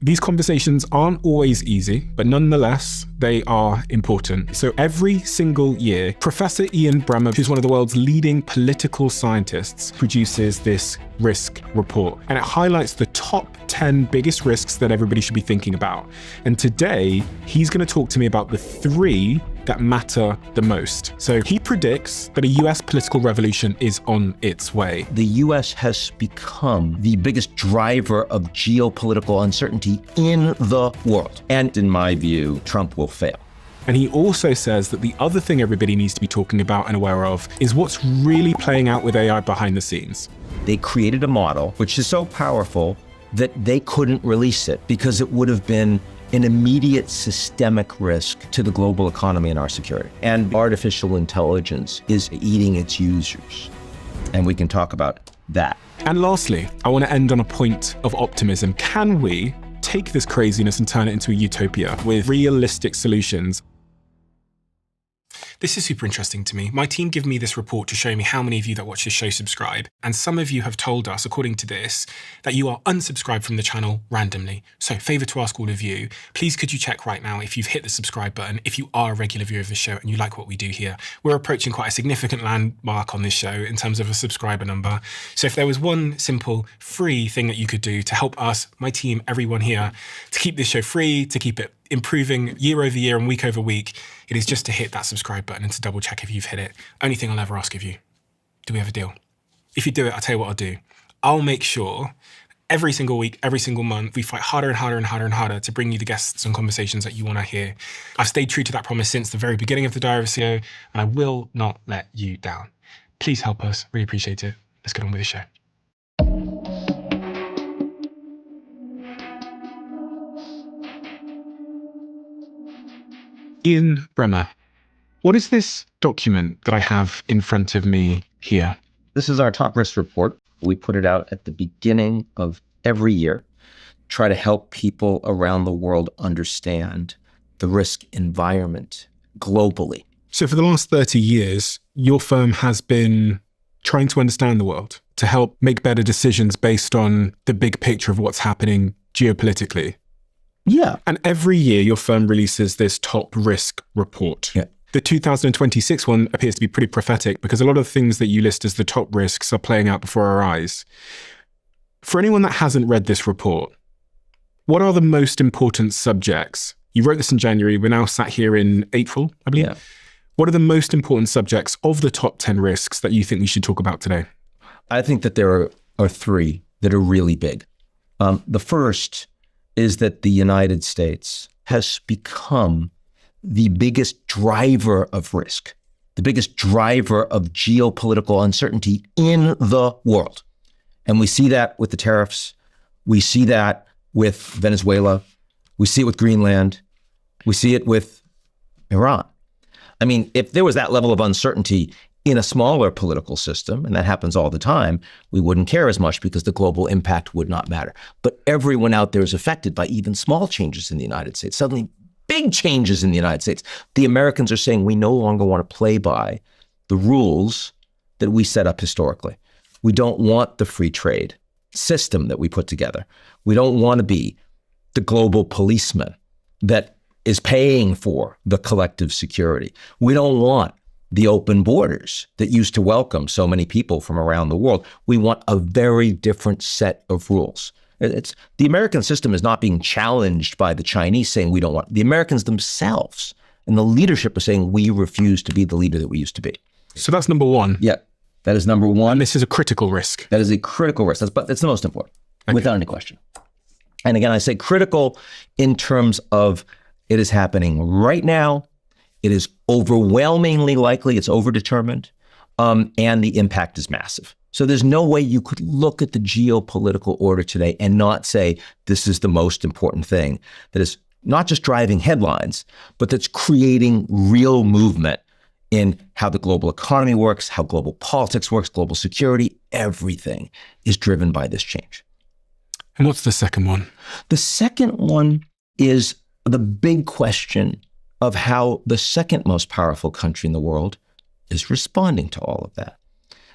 These conversations aren't always easy, but nonetheless, they are important. So every single year, Professor Ian Bremmer, who's one of the world's leading political scientists, produces this risk report. And it highlights the top 10 biggest risks that everybody should be thinking about. And today, he's going to talk to me about the 3 that matter the most. So he predicts that a US political revolution is on its way. The US has become the biggest driver of geopolitical uncertainty in the world. And in my view, Trump will fail. And he also says that the other thing everybody needs to be talking about and aware of is what's really playing out with AI behind the scenes. They created a model which is so powerful that they couldn't release it because it would have been an immediate systemic risk to the global economy and our security. And artificial intelligence is eating its users. And we can talk about that. And lastly, I want to end on a point of optimism. Can we take this craziness and turn it into a utopia with realistic solutions? This is super interesting to me. My team give me this report to show me how many of you that watch this show subscribe. And some of you have told us, according to this, that you are unsubscribed from the channel randomly. So favor to ask all of you, please could you check right now if you've hit the subscribe button, if you are a regular viewer of the show and you like what we do here. We're approaching quite a significant landmark on this show in terms of a subscriber number. So if there was one simple free thing that you could do to help us, my team, everyone here, to keep this show free, to keep it improving year over year and week over week, it is just to hit that subscribe button and to double check if you've hit it. Only thing I'll ever ask of you. Do we have a deal? If you do it, I'll tell you what I'll do. I'll make sure every single week, every single month, we fight harder and harder and harder and harder to bring you the guests and conversations that you want to hear. I've stayed true to that promise since the very beginning of the Diary of a CEO, and I will not let you down. Please help us. Really appreciate it. Let's get on with the show. Ian Bremmer, what is this document that I have in front of me here? This is our top risk report. We put it out at the beginning of every year, try to help people around the world understand the risk environment globally. So for the last 30 years, your firm has been trying to understand the world to help make better decisions based on the big picture of what's happening geopolitically. Yeah. And every year your firm releases this top risk report. Yeah. The 2026 one appears to be pretty prophetic because a lot of things that you list as the top risks are playing out before our eyes. For anyone that hasn't read this report, what are the most important subjects? You wrote this in January. We're now sat here in April, I believe. Yeah. What are the most important subjects of the top 10 risks that you think we should talk about today? I think that there are 3 that are really big. The first is that the United States has become the biggest driver of risk, the biggest driver of geopolitical uncertainty in the world. And we see that with the tariffs. We see that with Venezuela. We see it with Greenland. We see it with Iran. I mean, if there was that level of uncertainty in a smaller political system, and that happens all the time, we wouldn't care as much because the global impact would not matter. But everyone out there is affected by even small changes in the United States. Suddenly, big changes in the United States. The Americans are saying we no longer want to play by the rules that we set up historically. We don't want the free trade system that we put together. We don't want to be the global policeman that is paying for the collective security. We don't want the open borders that used to welcome so many people from around the world. We want a very different set of rules. The American system is not being challenged by the Chinese saying we don't want. The Americans themselves and the leadership are saying we refuse to be the leader that we used to be. So that's number 1. Yeah, that is number 1. And this is a critical risk. That is a critical risk. That's the most important, without any question. And again, I say critical in terms of it is happening right now. It is overwhelmingly likely, it's overdetermined, and the impact is massive. So there's no way you could look at the geopolitical order today and not say this is the most important thing that is not just driving headlines, but that's creating real movement in how the global economy works, how global politics works, global security. Everything is driven by this change. And what's the second one? The second one is the big question of how the second most powerful country in the world is responding to all of that.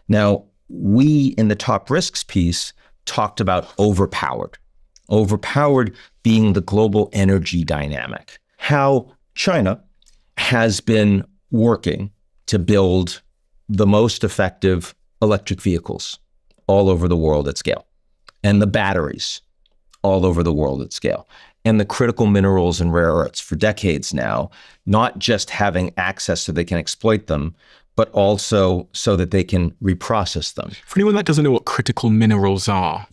Now, we in the top risks piece talked about overpowered. overpowered being the global energy dynamic. How China has been working to build the most effective electric vehicles all over the world at scale, and the batteries all over the world at scale, and the critical minerals and rare earths for decades now, not just having access so they can exploit them, but also so that they can reprocess them. For anyone that doesn't know what critical minerals are,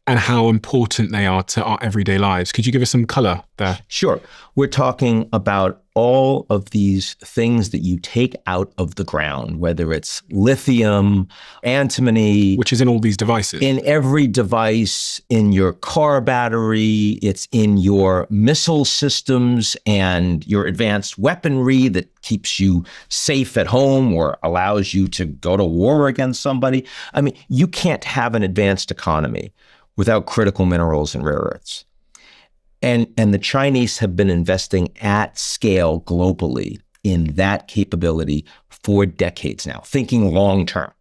and how important they are to our everyday lives, could you give us some color there? Sure. We're talking about all of these things that you take out of the ground, whether it's lithium, antimony. Which is in all these devices. In every device, in your car battery, it's in your missile systems and your advanced weaponry that keeps you safe at home or allows you to go to war against somebody. I mean, you can't have an advanced economy without critical minerals and rare earths. And the Chinese have been investing at scale globally in that capability for decades now, thinking long term.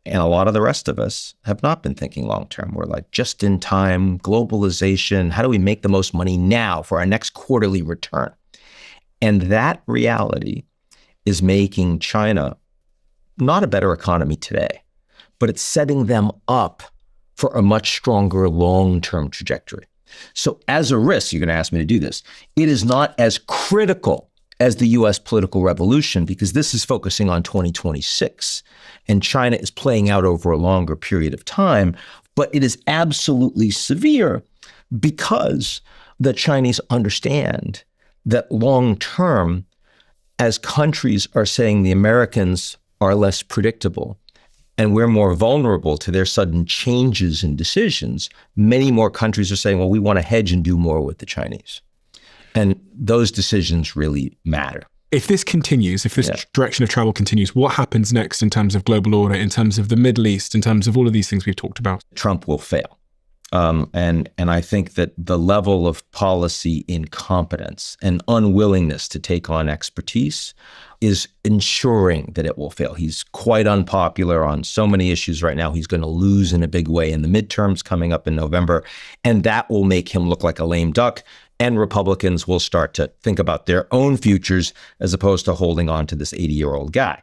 And a lot of the rest of us have not been thinking long term. We're like, just in time, globalization, how do we make the most money now for our next quarterly return? And that reality is making China not a better economy today, but it's setting them up for a much stronger long-term trajectory. So as a risk, you're going to ask me to do this, it is not as critical as the US political revolution because this is focusing on 2026 and China is playing out over a longer period of time, but it is absolutely severe because the Chinese understand that long-term, as countries are saying the Americans are less predictable, and we're more vulnerable to their sudden changes in decisions, many more countries are saying, well, we want to hedge and do more with the Chinese. And those decisions really matter. If this continues, if this direction of travel continues, what happens next in terms of global order, in terms of the Middle East, in terms of all of these things we've talked about? Trump will fail. And I think that the level of policy incompetence and unwillingness to take on expertise is ensuring that it will fail. He's quite unpopular on so many issues right now. He's going to lose in a big way in the midterms coming up in November, and that will make him look like a lame duck. And Republicans will start to think about their own futures as opposed to holding on to this 80-year-old guy.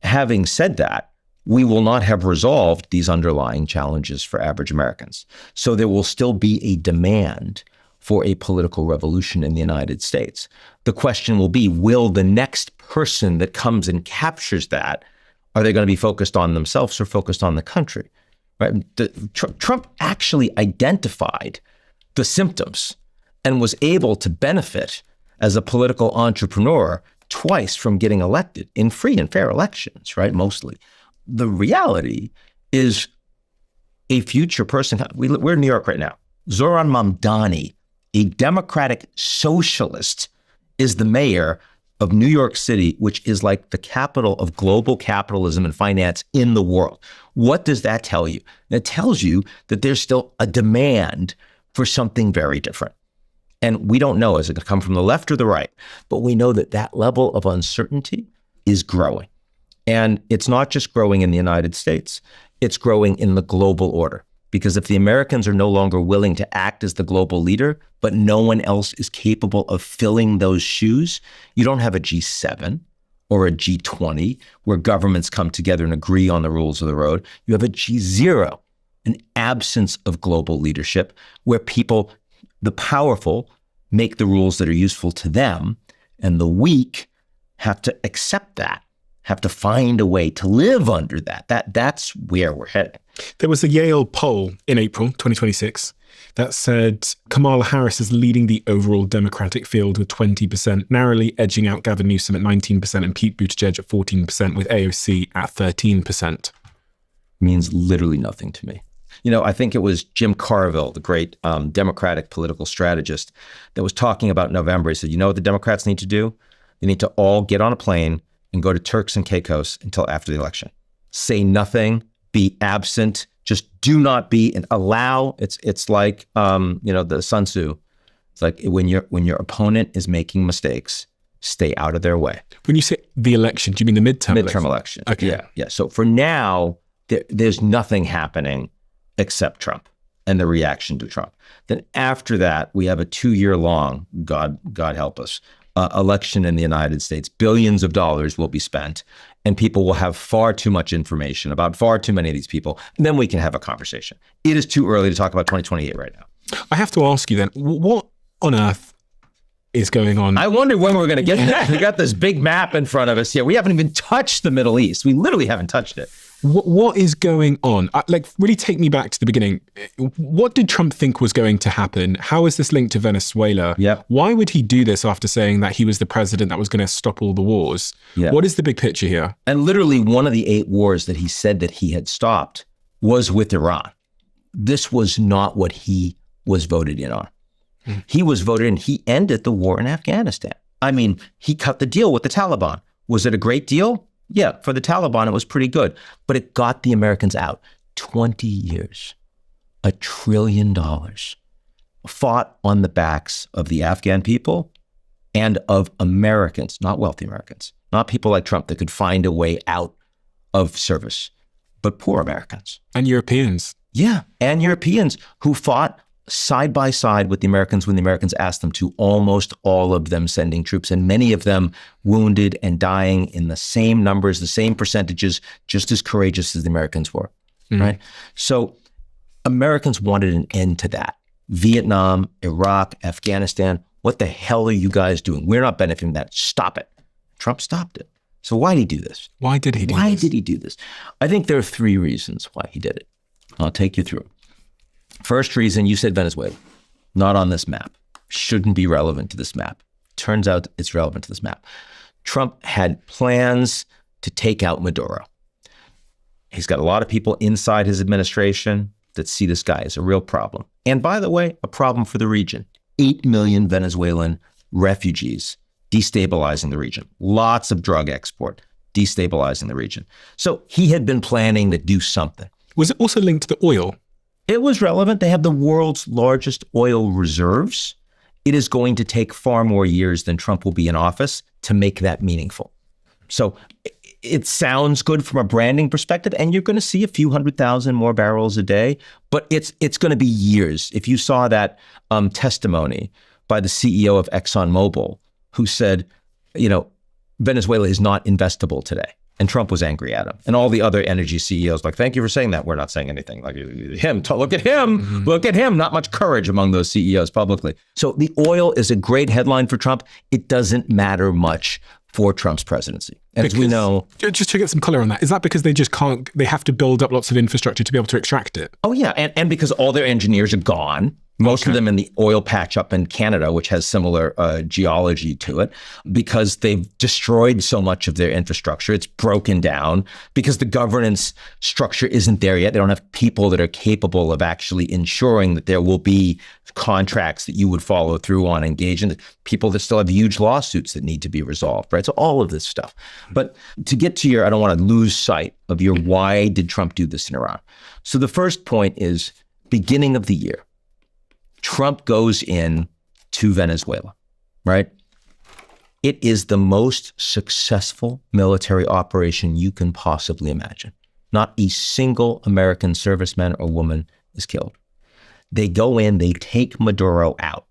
Having said that, we will not have resolved these underlying challenges for average Americans. So there will still be a demand for a political revolution in the United States. The question will be, will the next person that comes and captures that, are they going to be focused on themselves or focused on the country? Right? Trump actually identified the symptoms and was able to benefit as a political entrepreneur twice from getting elected in free and fair elections, right? Mostly. The reality is a future person, we're in New York right now. Zoran Mamdani, a Democratic socialist, is the mayor of New York City, which is like the capital of global capitalism and finance in the world. What does that tell you? It tells you that there's still a demand for something very different. And we don't know, is it going to come from the left or the right? But we know that that level of uncertainty is growing. And it's not just growing in the United States, it's growing in the global order. Because if the Americans are no longer willing to act as the global leader, but no one else is capable of filling those shoes, you don't have a G7 or a G20 where governments come together and agree on the rules of the road. You have a G0, an absence of global leadership where people, the powerful, make the rules that are useful to them, and the weak have to accept that, have to find a way to live under that. That's where we're headed. There was a Yale poll in April 2026 that said Kamala Harris is leading the overall Democratic field with 20%, narrowly edging out Gavin Newsom at 19% and Pete Buttigieg at 14%, with AOC at 13%. Means literally nothing to me. You know, I think it was Jim Carville, the great Democratic political strategist, that was talking about November. He said, you know what the Democrats need to do? They need to all get on a plane and go to Turks and Caicos until after the election. Say nothing, be absent, just do not be and allow. It's like the Sun Tzu. It's like when your opponent is making mistakes, stay out of their way. When you say the election, do you mean the midterm election? Okay. Yeah. So for now, there's nothing happening except Trump. and the reaction to Trump. Then after that, we have a 2-year-long, God help us, election in the United States. Billions of dollars will be spent, and people will have far too much information about far too many of these people. And then we can have a conversation. It is too early to talk about 2028 right now. I have to ask you then, what on earth is going on? I wonder when we're going to get there. We got this big map in front of us here. We haven't even touched the Middle East. We literally haven't touched it. What is going on? Really take me back to the beginning. What did Trump think was going to happen? How is this linked to Venezuela? Yep. Why would he do this after saying that he was the president that was going to stop all the wars? Yep. What is the big picture here? And literally one of the 8 wars that he said that he had stopped was with Iran. This was not what he was voted in on. He was voted in. He ended the war in Afghanistan. I mean, he cut the deal with the Taliban. Was it a great deal? Yeah, for the Taliban, it was pretty good, but it got the Americans out. 20 years, $1 trillion fought on the backs of the Afghan people and of Americans, not wealthy Americans, not people like Trump that could find a way out of service, but poor Americans. And Europeans. Yeah, and Europeans who fought side by side with the Americans when the Americans asked them to, almost all of them sending troops, and many of them wounded and dying in the same numbers, the same percentages, just as courageous as the Americans were, right? So Americans wanted an end to that. Vietnam, Iraq, Afghanistan, what the hell are you guys doing? We're not benefiting from that. Stop it. Trump stopped it. So why did he do this? Why did he do this? Why did he do this? I think there are 3 reasons why he did it. I'll take you through. First reason, you said Venezuela, not on this map, shouldn't be relevant to this map. Turns out it's relevant to this map. Trump had plans to take out Maduro. He's got a lot of people inside his administration that see this guy as a real problem. And by the way, a problem for the region. 8 million Venezuelan refugees destabilizing the region. Lots of drug export destabilizing the region. So he had been planning to do something. Was it also linked to the oil? It was relevant. They have the world's largest oil reserves. It is going to take far more years than Trump will be in office to make that meaningful. So it sounds good from a branding perspective, and you're going to see a few 100,000 more barrels a day, but it's going to be years. If you saw that testimony by the CEO of ExxonMobil, who said, Venezuela is not investable today. And Trump was angry at him. And all the other energy CEOs like, thank you for saying that. We're not saying anything. Like him, look at him, look at him. Not much courage among those CEOs publicly. So the oil is a great headline for Trump. It doesn't matter much for Trump's presidency. And as we know, just to get some color on that, is that because they just can't, they have to build up lots of infrastructure to be able to extract it? Oh yeah, and because all their engineers are gone. Most of them in the oil patch up in Canada, which has similar geology to it, because they've destroyed so much of their infrastructure. It's broken down because the governance structure isn't there yet. They don't have people that are capable of actually ensuring that there will be contracts that you would follow through on, engage in, people that still have huge lawsuits that need to be resolved, right? So all of this stuff. But to get to your, I don't want to lose sight of your why did Trump do this in Iran? So the first point is beginning of the year. Trump goes in to Venezuela, right? It is the most successful military operation you can possibly imagine. Not a single American serviceman or woman is killed. They go in, they take Maduro out.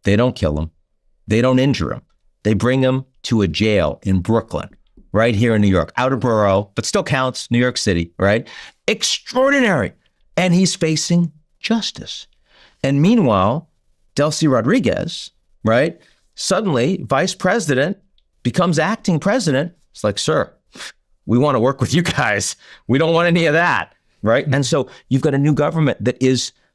They don't kill him. They don't injure him. They bring him to a jail in Brooklyn, right here in New York, outer borough, but still counts, New York City, right? Extraordinary. And he's facing justice. And meanwhile, Delcy Rodriguez, right, suddenly vice president becomes acting president. It's like, sir, we want to work with you guys. We don't want any of that, right? And so you've got a new government that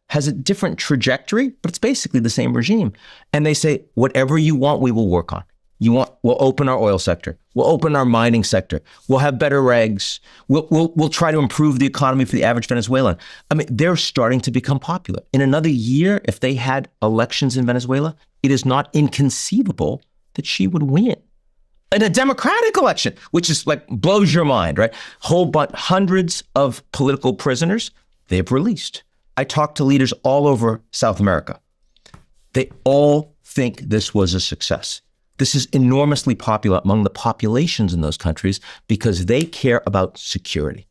has a different trajectory, but it's basically the same regime. And they say, whatever you want, we will work on. We'll open our oil sector. We'll open our mining sector. We'll have better regs. We'll try to improve the economy for the average Venezuelan. I mean, they're starting to become popular. In another year, if they had elections in Venezuela, it is not inconceivable that she would win. In a democratic election, which is like blows your mind, right? Hundreds of political prisoners they've released. I talked to leaders all over South America. They all think this was a success. This is enormously popular among the populations in those countries because they care about security.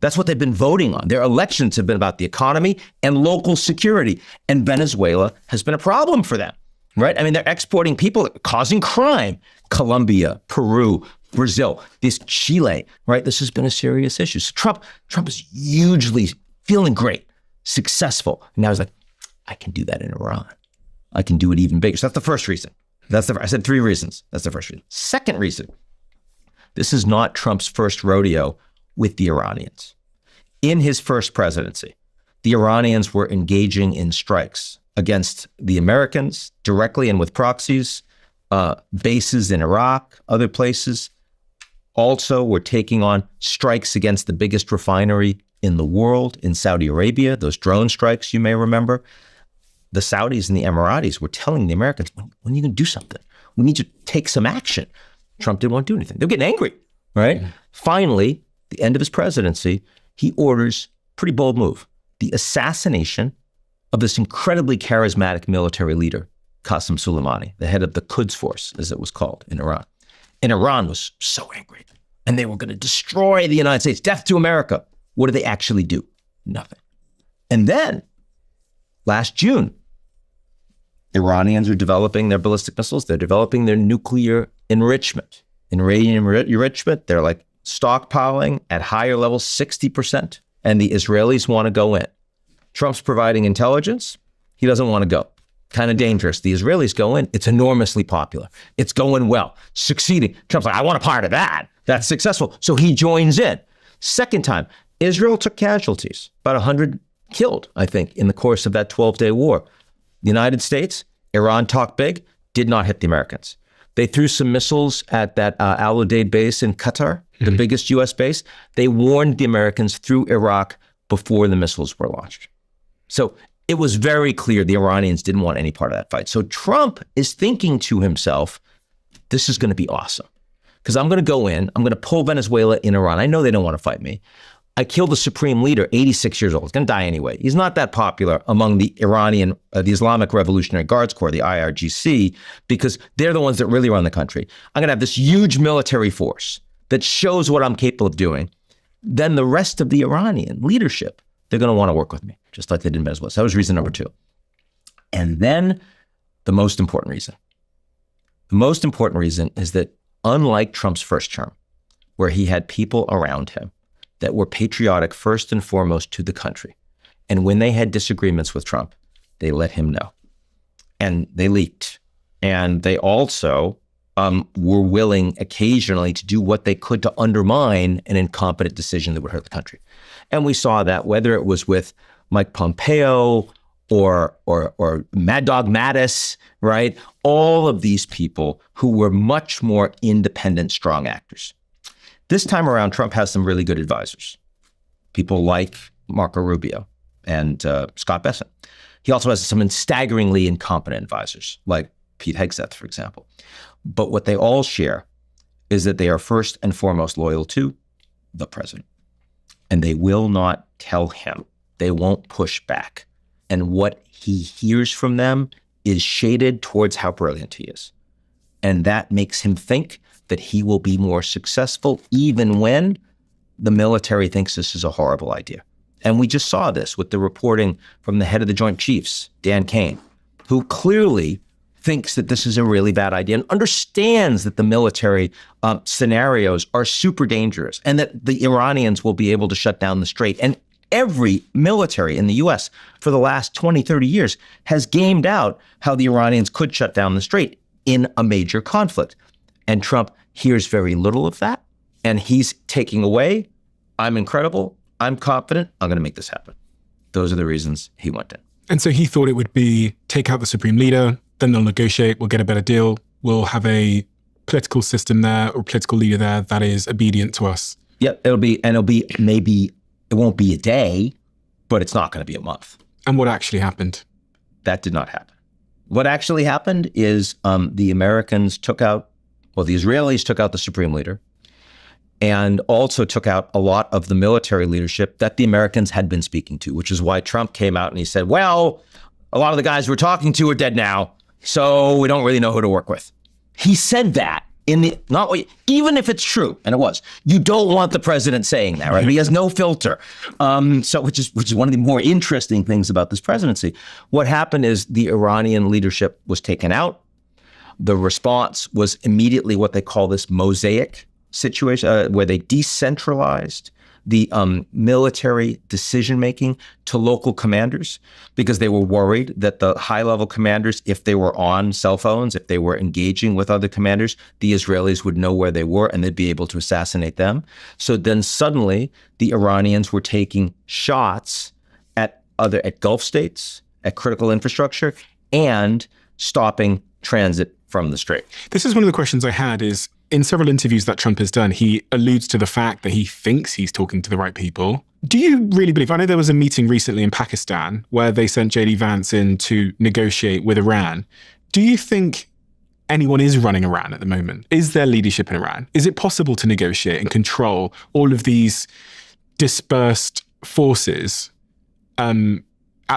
That's what they've been voting on. Their elections have been about the economy and local security. And Venezuela has been a problem for them, right? I mean, they're exporting people causing crime. Colombia, Peru, Brazil, this Chile, right? This has been a serious issue. So Trump is hugely feeling great, successful. And now he's like, I can do that in Iran. I can do it even bigger. So that's the first reason. I said 3 reasons. That's the first reason. Second reason, this is not Trump's first rodeo with the Iranians. In his first presidency, the Iranians were engaging in strikes against the Americans directly and with proxies, bases in Iraq, other places. Also, were taking on strikes against the biggest refinery in the world in Saudi Arabia, those drone strikes you may remember. The Saudis and the Emiratis were telling the Americans, when are you going to do something? We need to take some action. Trump didn't want to do anything. They were getting angry, right? Mm-hmm. Finally, the end of his presidency, he orders, pretty bold move, the assassination of this incredibly charismatic military leader, Qasem Soleimani, the head of the Quds Force, as it was called in Iran. And Iran was so angry. And they were going to destroy the United States. Death to America. What do they actually do? Nothing. And then, last June, Iranians are developing their ballistic missiles. They're developing their nuclear enrichment. In uranium enrichment, they're like stockpiling at higher levels, 60%. And the Israelis want to go in. Trump's providing intelligence. He doesn't want to go. Kind of dangerous. The Israelis go in. It's enormously popular. It's going well, succeeding. Trump's like, I want a part of that. That's successful. So he joins in. Second time, Israel took casualties, about 100 killed, I think, in the course of that 12-day war. The United States, Iran talked big, did not hit the Americans. They threw some missiles at that Al-Udeid base in Qatar, the biggest U.S. base. They warned the Americans through Iraq before the missiles were launched. So it was very clear the Iranians didn't want any part of that fight. So Trump is thinking to himself, this is going to be awesome because I'm going to go in, I'm going to pull Venezuela in Iran. I know they don't want to fight me. I killed the supreme leader, 86 years old. He's going to die anyway. He's not that popular among the Iranian, the Islamic Revolutionary Guards Corps, the IRGC, because they're the ones that really run the country. I'm going to have this huge military force that shows what I'm capable of doing. Then the rest of the Iranian leadership, they're going to want to work with me, just like they did in Venezuela. So that was reason number 2. And then the most important reason. The most important reason is that unlike Trump's first term, where he had people around him that were patriotic first and foremost to the country. And when they had disagreements with Trump, they let him know. And they leaked. And they also were willing occasionally to do what they could to undermine an incompetent decision that would hurt the country. And we saw that whether it was with Mike Pompeo or Mad Dog Mattis, right? All of these people who were much more independent, strong actors. This time around, Trump has some really good advisors, people like Marco Rubio and Scott Bessent. He also has some staggeringly incompetent advisors, like Pete Hegseth, for example. But what they all share is that they are first and foremost loyal to the president. And they will not tell him. They won't push back. And what he hears from them is shaded towards how brilliant he is. And that makes him think that he will be more successful even when the military thinks this is a horrible idea. And we just saw this with the reporting from the head of the Joint Chiefs, Dan Kane, who clearly thinks that this is a really bad idea and understands that the military scenarios are super dangerous and that the Iranians will be able to shut down the Strait. And every military in the U.S. for the last 20, 30 years has gamed out how the Iranians could shut down the Strait in a major conflict. And Trump hears very little of that. And he's taking away, I'm incredible, I'm confident, I'm going to make this happen. Those are the reasons he went in. And so he thought it would be take out the supreme leader, then they'll negotiate, we'll get a better deal, we'll have a political system there or political leader there that is obedient to us. Yep, it'll be maybe, it won't be a day, but it's not going to be a month. And what actually happened? That did not happen. What actually happened is the Israelis took out the supreme leader and also took out a lot of the military leadership that the Americans had been speaking to, which is why Trump came out and he said, well, a lot of the guys we're talking to are dead now, so we don't really know who to work with. He said that Even if it's true, and it was, you don't want the president saying that, right? He has no filter. Which is one of the more interesting things about this presidency. What happened is the Iranian leadership was taken out. The response was immediately what they call this mosaic situation, where they decentralized the military decision-making to local commanders, because they were worried that the high-level commanders, if they were on cell phones, if they were engaging with other commanders, the Israelis would know where they were and they'd be able to assassinate them. So then suddenly the Iranians were taking shots at Gulf states, at critical infrastructure, and stopping transit from the Strait. This is one of the questions I had is, in several interviews that Trump has done, he alludes to the fact that he thinks he's talking to the right people. Do you really believe, I know there was a meeting recently in Pakistan where they sent JD Vance in to negotiate with Iran. Do you think anyone is running Iran at the moment? Is there leadership in Iran? Is it possible to negotiate and control all of these dispersed forces at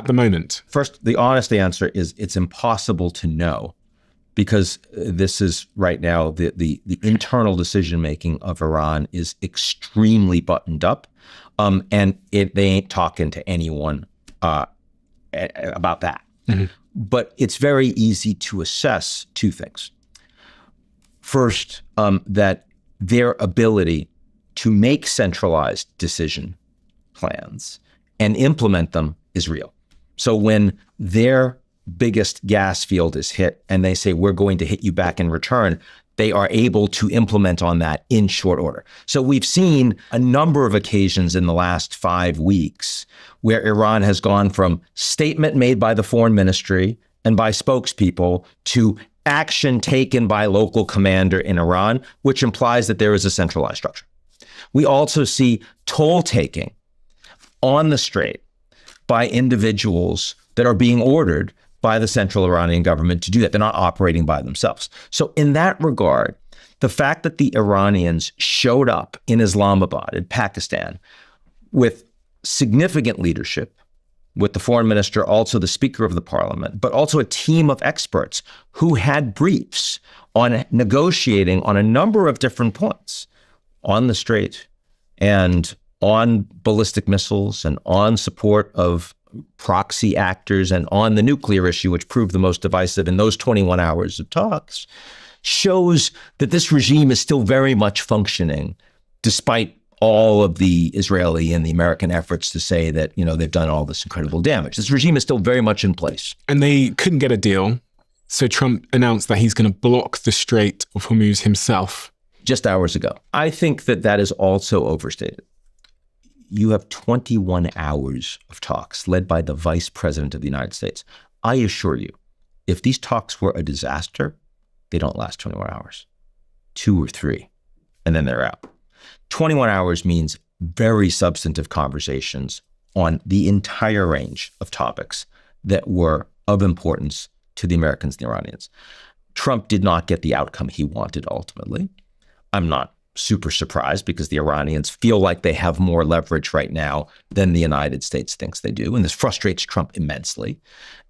the moment? First, the honest answer is it's impossible to know, because this is right now, the internal decision-making of Iran is extremely buttoned up, and they ain't talking to anyone about that. Mm-hmm. But it's very easy to assess two things. First, that their ability to make centralized decision plans and implement them is real. So when their biggest gas field is hit and they say, we're going to hit you back in return, they are able to implement on that in short order. So we've seen a number of occasions in the last 5 weeks where Iran has gone from statement made by the foreign ministry and by spokespeople to action taken by local commander in Iran, which implies that there is a centralized structure. We also see toll taking on the Strait by individuals that are being ordered by the central Iranian government to do that. They're not operating by themselves. So in that regard, the fact that the Iranians showed up in Islamabad, in Pakistan, with significant leadership, with the foreign minister, also the speaker of the parliament, but also a team of experts who had briefs on negotiating on a number of different points on the Strait and on ballistic missiles and on support of proxy actors and on the nuclear issue, which proved the most divisive in those 21 hours of talks, shows that this regime is still very much functioning, despite all of the Israeli and the American efforts to say that, they've done all this incredible damage. This regime is still very much in place. And they couldn't get a deal. So Trump announced that he's going to block the Strait of Hormuz himself. Just hours ago. I think that is also overstated. You have 21 hours of talks led by the vice president of the United States. I assure you, if these talks were a disaster, they don't last 21 hours, 2 or 3, and then they're out. 21 hours means very substantive conversations on the entire range of topics that were of importance to the Americans and the Iranians. Trump did not get the outcome he wanted ultimately. I'm not super surprised, because the Iranians feel like they have more leverage right now than the United States thinks they do. And this frustrates Trump immensely.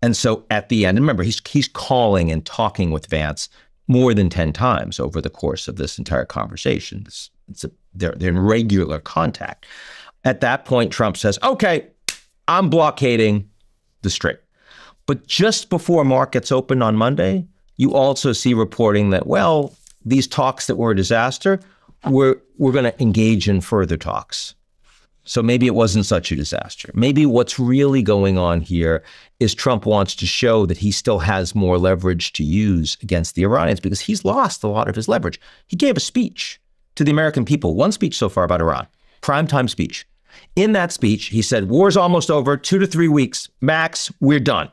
And so at the end, and remember, he's calling and talking with Vance more than 10 times over the course of this entire conversation. They're in regular contact. At that point, Trump says, okay, I'm blockading the Strait. But just before markets open on Monday, you also see reporting that, well, these talks that were a disaster, we're going to engage in further talks. So maybe it wasn't such a disaster. Maybe what's really going on here is Trump wants to show that he still has more leverage to use against the Iranians, because he's lost a lot of his leverage. He gave a speech to the American people, one speech so far about Iran, primetime speech. In that speech, he said, war's almost over, 2 to 3 weeks, max, we're done.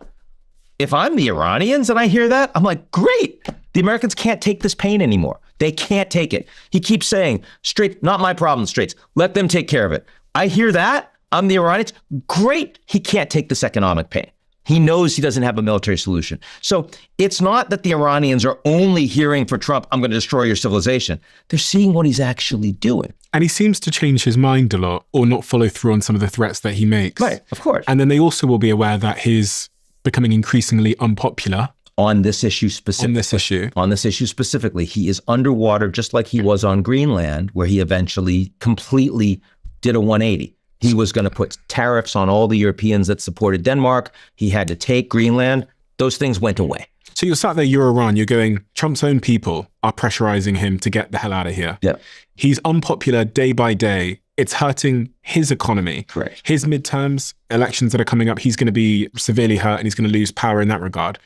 If I'm the Iranians and I hear that, I'm like, great. The Americans can't take this pain anymore. They can't take it. He keeps saying, Strait, not my problem, Straits. Let them take care of it. I hear that. I'm the Iranians. Great. He can't take this economic pain. He knows he doesn't have a military solution. So it's not that the Iranians are only hearing for Trump, I'm going to destroy your civilization. They're seeing what he's actually doing. And he seems to change his mind a lot, or not follow through on some of the threats that he makes. Right, of course. And then they also will be aware that he's becoming increasingly unpopular. on this issue specifically. On this issue specifically. He is underwater just like he was on Greenland, where he eventually completely did a 180. He was going to put tariffs on all the Europeans that supported Denmark. He had to take Greenland. Those things went away. So you're sat there, you're Iran, you're going, Trump's own people are pressurizing him to get the hell out of here. Yeah. He's unpopular day by day. It's hurting his economy. Correct. His midterms, elections that are coming up, he's going to be severely hurt and he's going to lose power in that regard.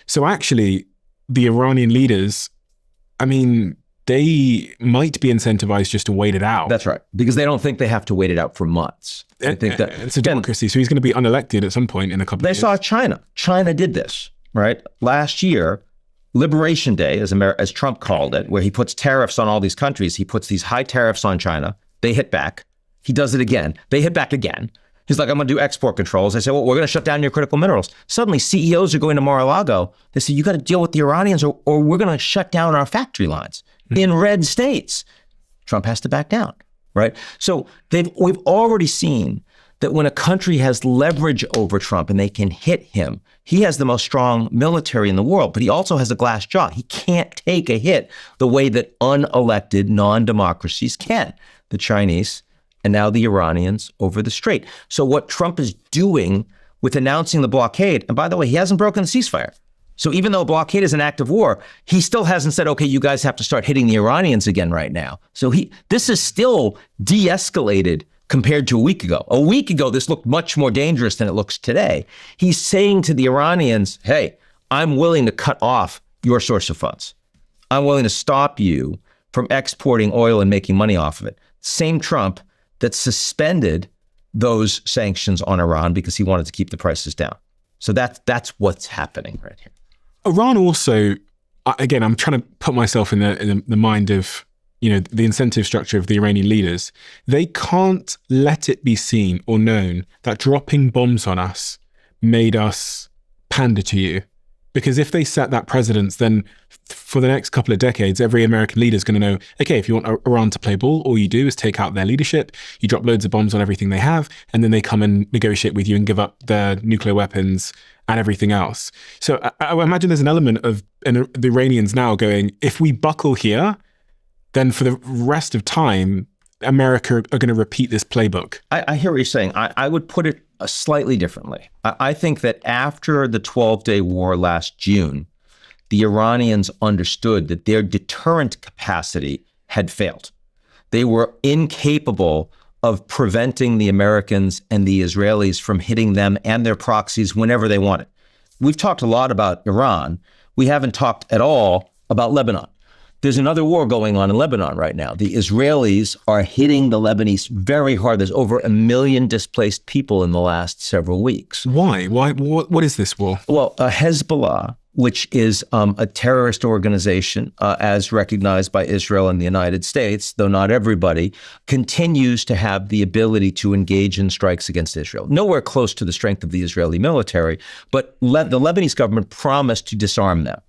So actually, the Iranian leaders, I mean, they might be incentivized just to wait it out. That's right. Because they don't think they have to wait it out for months. They think that it's a democracy. So he's going to be unelected at some point in a couple of years. They saw China. China did this, right? Last year, Liberation Day, as Trump called it, where he puts tariffs on all these countries. He puts these high tariffs on China. They hit back. He does it again. They hit back again. He's like, I'm going to do export controls. I say, well, we're going to shut down your critical minerals. Suddenly, CEOs are going to Mar-a-Lago. They say, you got to deal with the Iranians or we're going to shut down our factory lines in red states. Trump has to back down, right? So we've already seen that when a country has leverage over Trump and they can hit him, he has the most strong military in the world, but he also has a glass jaw. He can't take a hit the way that unelected non-democracies can. The Chinese and now the Iranians over the Strait. So what Trump is doing with announcing the blockade, and by the way, he hasn't broken the ceasefire. So even though blockade is an act of war, he still hasn't said, okay, you guys have to start hitting the Iranians again right now. So this is still de-escalated compared to a week ago. A week ago, this looked much more dangerous than it looks today. He's saying to the Iranians, hey, I'm willing to cut off your source of funds. I'm willing to stop you from exporting oil and making money off of it. Same Trump that suspended those sanctions on Iran because he wanted to keep the prices down. So that's what's happening right here. Iran also, again, I'm trying to put myself in the mind of, the incentive structure of the Iranian leaders. They can't let it be seen or known that dropping bombs on us made us pander to you. Because if they set that precedence, then for the next couple of decades, every American leader is going to know, okay, if you want Iran to play ball, all you do is take out their leadership, you drop loads of bombs on everything they have, and then they come and negotiate with you and give up their nuclear weapons and everything else. So I imagine there's an element of the Iranians now going, if we buckle here, then for the rest of time, America are going to repeat this playbook. I hear what you're saying. I would put it slightly differently. I think that after the 12-day war last June, the Iranians understood that their deterrent capacity had failed. They were incapable of preventing the Americans and the Israelis from hitting them and their proxies whenever they wanted. We've talked a lot about Iran. We haven't talked at all about Lebanon. There's another war going on in Lebanon right now. The Israelis are hitting the Lebanese very hard. There's over 1 million displaced people in the last several weeks. Why? What is this war? Well, Hezbollah, which is a terrorist organization as recognized by Israel and the United States, though not everybody, continues to have the ability to engage in strikes against Israel. Nowhere close to the strength of the Israeli military, but the Lebanese government promised to disarm them.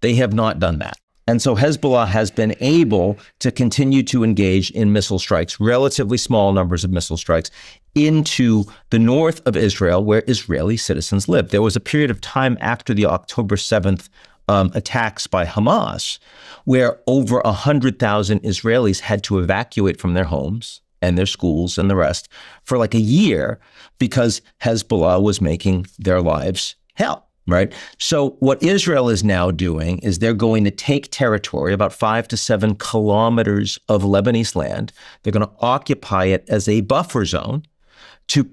They have not done that. And so Hezbollah has been able to continue to engage in missile strikes, relatively small numbers of missile strikes, into the north of Israel, where Israeli citizens live. There was a period of time after the October 7th attacks by Hamas, where over 100,000 Israelis had to evacuate from their homes and their schools and the rest for like a year because Hezbollah was making their lives hell. Right. So what Israel is now doing is they're going to take territory, about 5 to 7 kilometers of Lebanese land. They're going to occupy it as a buffer zone to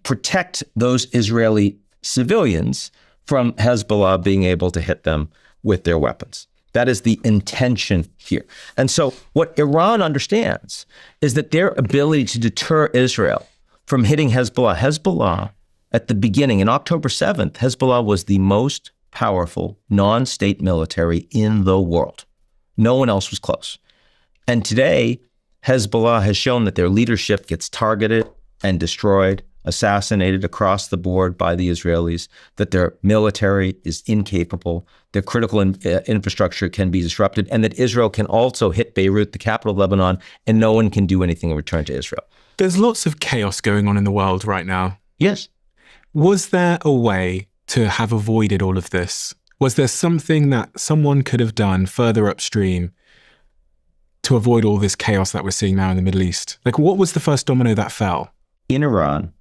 protect those Israeli civilians from Hezbollah being able to hit them with their weapons. That is the intention here. And so what Iran understands is that their ability to deter Israel from hitting Hezbollah at the beginning, in October 7th, Hezbollah was the most powerful non-state military in the world. No one else was close. And today, Hezbollah has shown that their leadership gets targeted and destroyed, assassinated across the board by the Israelis, that their military is incapable, their critical infrastructure can be disrupted, and that Israel can also hit Beirut, the capital of Lebanon, and no one can do anything in return to Israel. There's lots of chaos going on in the world right now. Yes. Was there a way to have avoided all of this Was there something that someone could have done further upstream to avoid all this chaos that we're seeing now in the Middle East? Like, what was the first domino that fell? In Iran,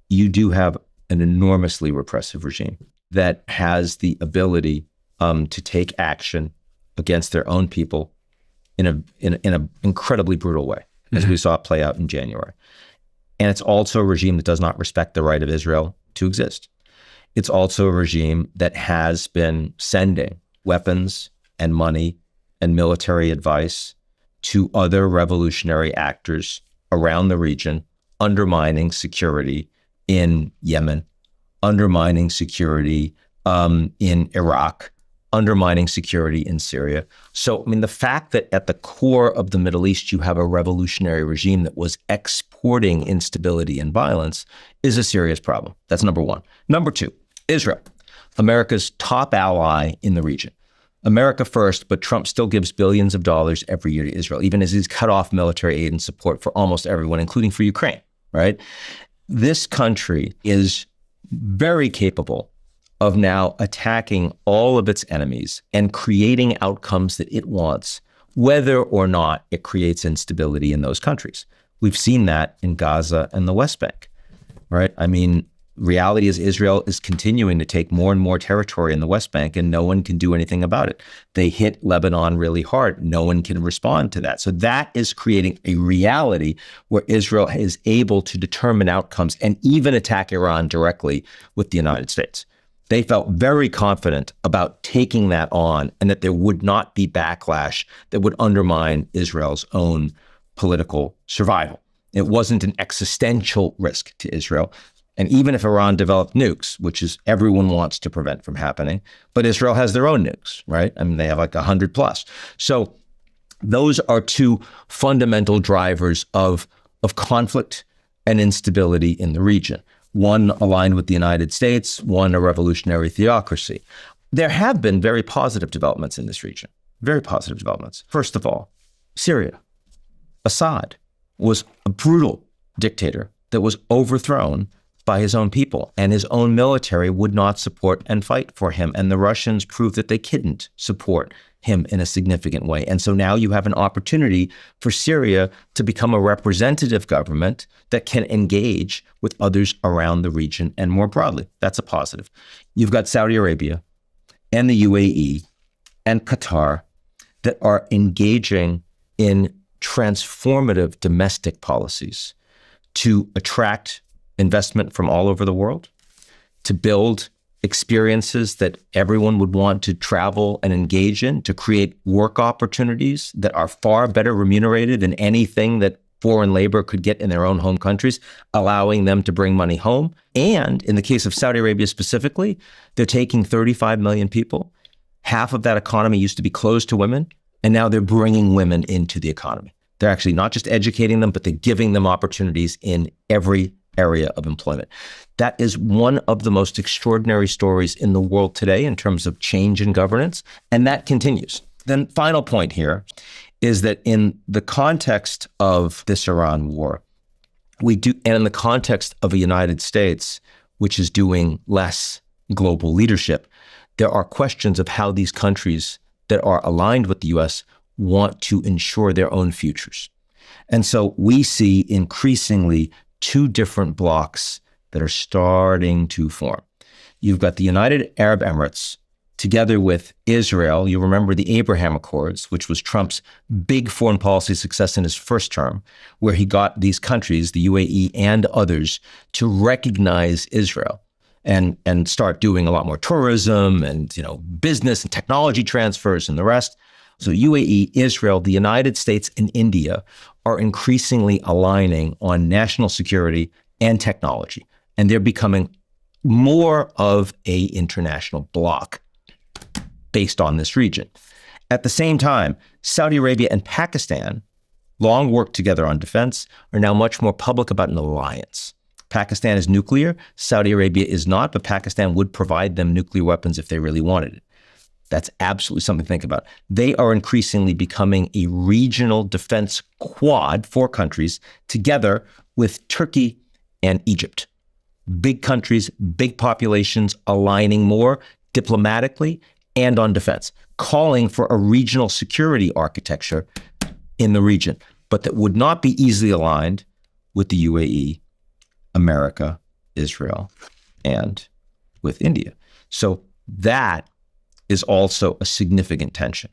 you do have an enormously repressive regime that has the ability to take action against their own people in an incredibly brutal way, as we saw it play out in January. And it's also a regime that does not respect the right of Israel to exist. It's also a regime that has been sending weapons and money and military advice to other revolutionary actors around the region, undermining security in Yemen, undermining security in Iraq, undermining security in Syria. So, I mean, the fact that at the core of the Middle East, you have a revolutionary regime that was exporting instability and violence is a serious problem. That's number one. Number two, Israel, America's top ally in the region. America first, but Trump still gives billions of dollars every year to Israel, even as he's cut off military aid and support for almost everyone, including for Ukraine, right? This country is very capable of now attacking all of its enemies and creating outcomes that it wants, whether or not it creates instability in those countries. We've seen that in Gaza and the West Bank, right? I mean, reality is Israel is continuing to take more and more territory in the West Bank, and no one can do anything about it. They hit Lebanon really hard. No one can respond to that. So that is creating a reality where Israel is able to determine outcomes and even attack Iran directly with the United States. They felt very confident about taking that on and that there would not be backlash that would undermine Israel's own political survival. It wasn't an existential risk to Israel. And even if Iran developed nukes, which is everyone wants to prevent from happening, but Israel has their own nukes, right? I mean, they have like 100 plus. So those are two fundamental drivers of conflict and instability in the region. One aligned with the United States, one a revolutionary theocracy. There have been very positive developments in this region, very positive developments. First of all, Syria. Assad was a brutal dictator that was overthrown by his own people, and his own military would not support and fight for him. And the Russians proved that they couldn't support him in a significant way. And so now you have an opportunity for Syria to become a representative government that can engage with others around the region and more broadly. That's a positive. You've got Saudi Arabia and the UAE and Qatar that are engaging in transformative domestic policies to attract investment from all over the world, to build experiences that everyone would want to travel and engage in, to create work opportunities that are far better remunerated than anything that foreign labor could get in their own home countries, allowing them to bring money home. And in the case of Saudi Arabia specifically, they're taking 35 million people. Half of that economy used to be closed to women, and now they're bringing women into the economy. They're actually not just educating them, but they're giving them opportunities in every area of employment. That is one of the most extraordinary stories in the world today in terms of change in governance, and that continues. Then final point here is that in the context of this Iran war, and in the context of a United States, which is doing less global leadership, there are questions of how these countries that are aligned with the US want to ensure their own futures. And so we see increasingly two different blocks that are starting to form. You've got the United Arab Emirates together with Israel. You remember the Abraham Accords, which was Trump's big foreign policy success in his first term, where he got these countries, the UAE and others, to recognize Israel and start doing a lot more tourism and, business and technology transfers and the rest. So UAE, Israel, the United States, and India are increasingly aligning on national security and technology. And they're becoming more of an international bloc based on this region. At the same time, Saudi Arabia and Pakistan, long worked together on defense, are now much more public about an alliance. Pakistan is nuclear, Saudi Arabia is not, but Pakistan would provide them nuclear weapons if they really wanted it. That's absolutely something to think about. They are increasingly becoming a regional defense quad, 4 countries, together with Turkey and Egypt. Big countries, big populations, aligning more, diplomatically and on defense, calling for a regional security architecture in the region, but that would not be easily aligned with the UAE, America, Israel, and with India. So that is also a significant tension.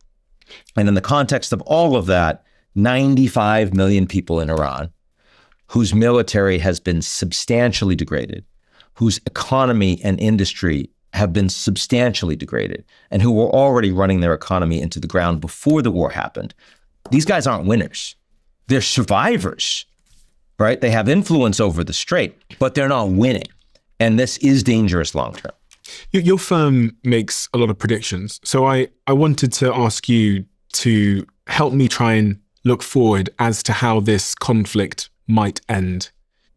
And in the context of all of that, 95 million people in Iran, whose military has been substantially degraded, whose economy and industry have been substantially degraded, and who were already running their economy into the ground before the war happened. These guys aren't winners. They're survivors, right? They have influence over the Strait, but they're not winning. And this is dangerous long term. Your firm makes a lot of predictions. So I wanted to ask you to help me try and look forward as to how this conflict might end.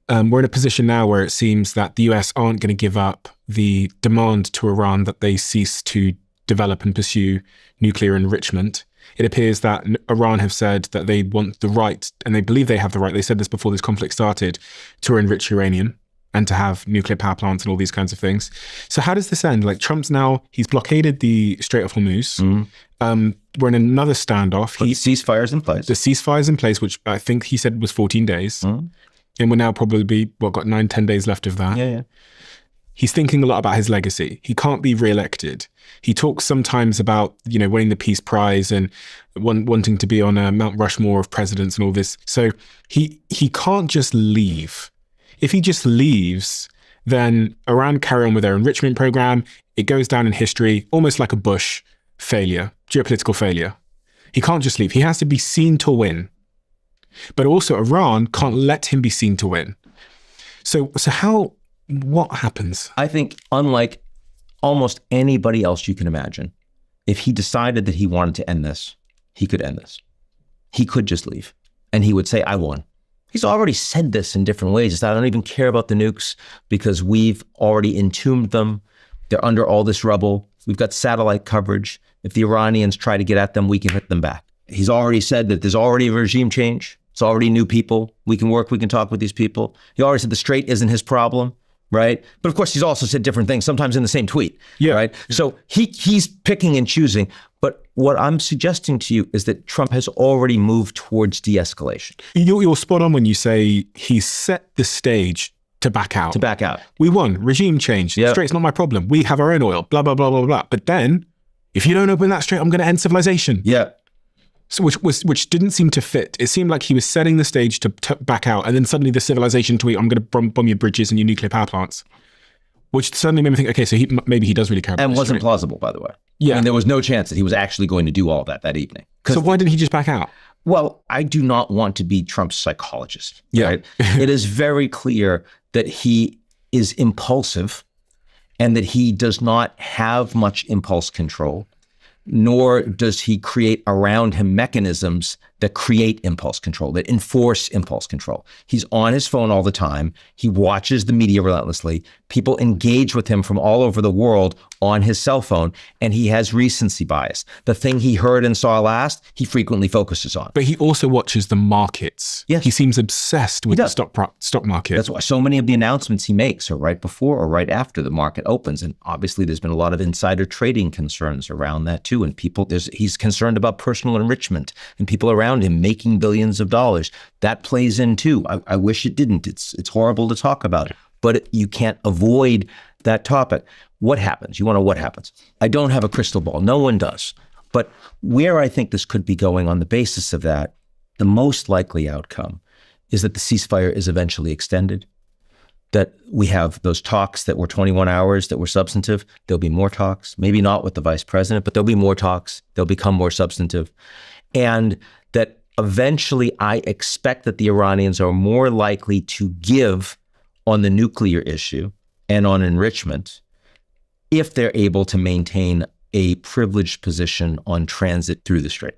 We're in a position now where it seems that the US aren't going to give up the demand to Iran that they cease to develop and pursue nuclear enrichment. It appears that Iran have said that they want the right, and they believe they have the right, they said this before this conflict started, to enrich uranium and to have nuclear power plants and all these kinds of things. So how does this end? Like Trump's now, he's blockaded the Strait of Hormuz. We're in another standoff. The ceasefire's in place. The ceasefire's in place, which I think he said was 14 days. And we're now probably, got 9-10 days left of that. Yeah. He's thinking a lot about his legacy. He can't be re-elected. He talks sometimes about, winning the Peace Prize and wanting to be on a Mount Rushmore of presidents and all this. So he can't just leave. If he just leaves, then Iran carry on with their enrichment program. It goes down in history, almost like a Bush failure, geopolitical failure. He can't just leave. He has to be seen to win. But also Iran can't let him be seen to win. So what happens? I think unlike almost anybody else you can imagine, if he decided that he wanted to end this, he could end this. He could just leave and he would say, I won. He's already said this in different ways. It's, I don't even care about the nukes because we've already entombed them. They're under all this rubble. We've got satellite coverage. If the Iranians try to get at them, we can hit them back. He's already said that there's already a regime change. It's already new people. We can work, we can talk with these people. He already said the Strait isn't his problem, right? But of course, he's also said different things, sometimes in the same tweet, right? So he's picking and choosing. But what I'm suggesting to you is that Trump has already moved towards de-escalation. You're spot on when you say he set the stage to back out. We won. Regime change. Yep. Strait's not my problem. We have our own oil. Blah, blah, blah, blah, blah. But then, if you don't open that strait, I'm going to end civilization. Yeah. So which didn't seem to fit. It seemed like he was setting the stage to back out, and then suddenly the civilization tweet, I'm going to bomb your bridges and your nuclear power plants. Which suddenly made me think, okay, so maybe he does really care about And this wasn't strait. plausible, by the way. Yeah. And there was no chance that he was actually going to do all that evening. So why didn't he just back out? Well, I do not want to be Trump's psychologist. Yeah. Right? It is very clear that he is impulsive and that he does not have much impulse control, nor does he create around him mechanisms that create impulse control, that enforce impulse control. He's on his phone all the time. He watches the media relentlessly. People engage with him from all over the world on his cell phone, and he has recency bias. The thing he heard and saw last, he frequently focuses on. But he also watches the markets. Yes. He seems obsessed with the stock market. That's why so many of the announcements he makes are right before or right after the market opens. And obviously there's been a lot of insider trading concerns around that too. And he's concerned about personal enrichment and people around him making billions of dollars. That plays in too. I wish it didn't. It's horrible to talk about it, but you can't avoid that topic. What happens? You want to know what happens? I don't have a crystal ball. No one does. But where I think this could be going on the basis of that, the most likely outcome is that the ceasefire is eventually extended, that we have those talks that were 21 hours that were substantive. There'll be more talks, maybe not with the vice president, but there'll be more talks. They'll become more substantive. And that eventually I expect that the Iranians are more likely to give on the nuclear issue and on enrichment if they're able to maintain a privileged position on transit through the Strait,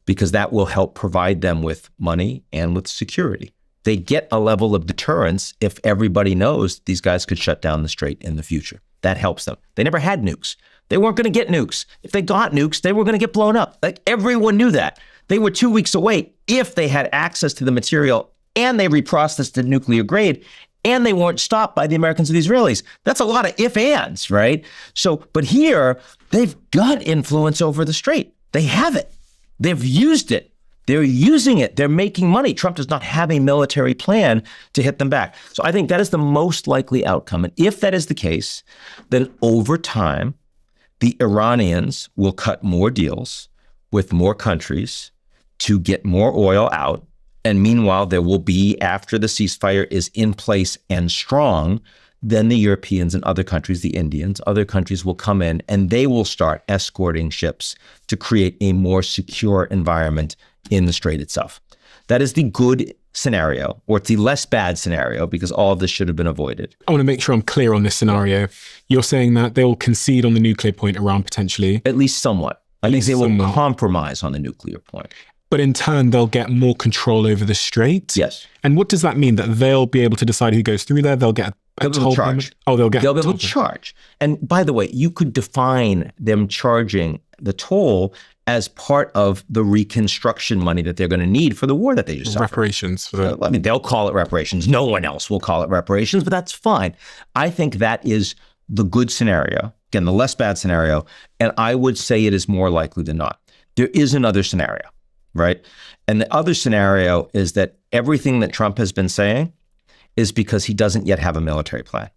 because that will help provide them with money and with security. They get a level of deterrence if everybody knows these guys could shut down the Strait in the future. That helps them. They never had nukes. They weren't going to get nukes. If they got nukes, they were going to get blown up. Like everyone knew that. They were 2 weeks away if they had access to the material and they reprocessed it nuclear grade and they weren't stopped by the Americans or the Israelis. That's a lot of if-ands, right? So, but here, they've got influence over the Strait. They have it. They've used it. They're using it. They're making money. Trump does not have a military plan to hit them back. So I think that is the most likely outcome. And if that is the case, then over time, the Iranians will cut more deals with more countries to get more oil out. And meanwhile, there will be, after the ceasefire is in place and strong, then the Europeans and other countries, the Indians, other countries will come in and they will start escorting ships to create a more secure environment in the Strait itself. That is the good scenario, or it's the less bad scenario, because all of this should have been avoided. I want to make sure I'm clear on this scenario. You're saying that they'll concede on the nuclear point, Iran potentially? At least somewhat. I think they will compromise on the nuclear point. But in turn, they'll get more control over the Strait? Yes. And what does that mean? That they'll be able to decide who goes through there? They'll get a toll payment? Oh, they'll be able to charge. And by the way, you could define them charging the toll as part of the reconstruction money that they're going to need for the war that they just suffered. Reparations. I mean, they'll call it reparations. No one else will call it reparations, but that's fine. I think that is the good scenario. Again, the less bad scenario. And I would say it is more likely than not. There is another scenario, right? And the other scenario is that everything that Trump has been saying is because he doesn't yet have a military plan.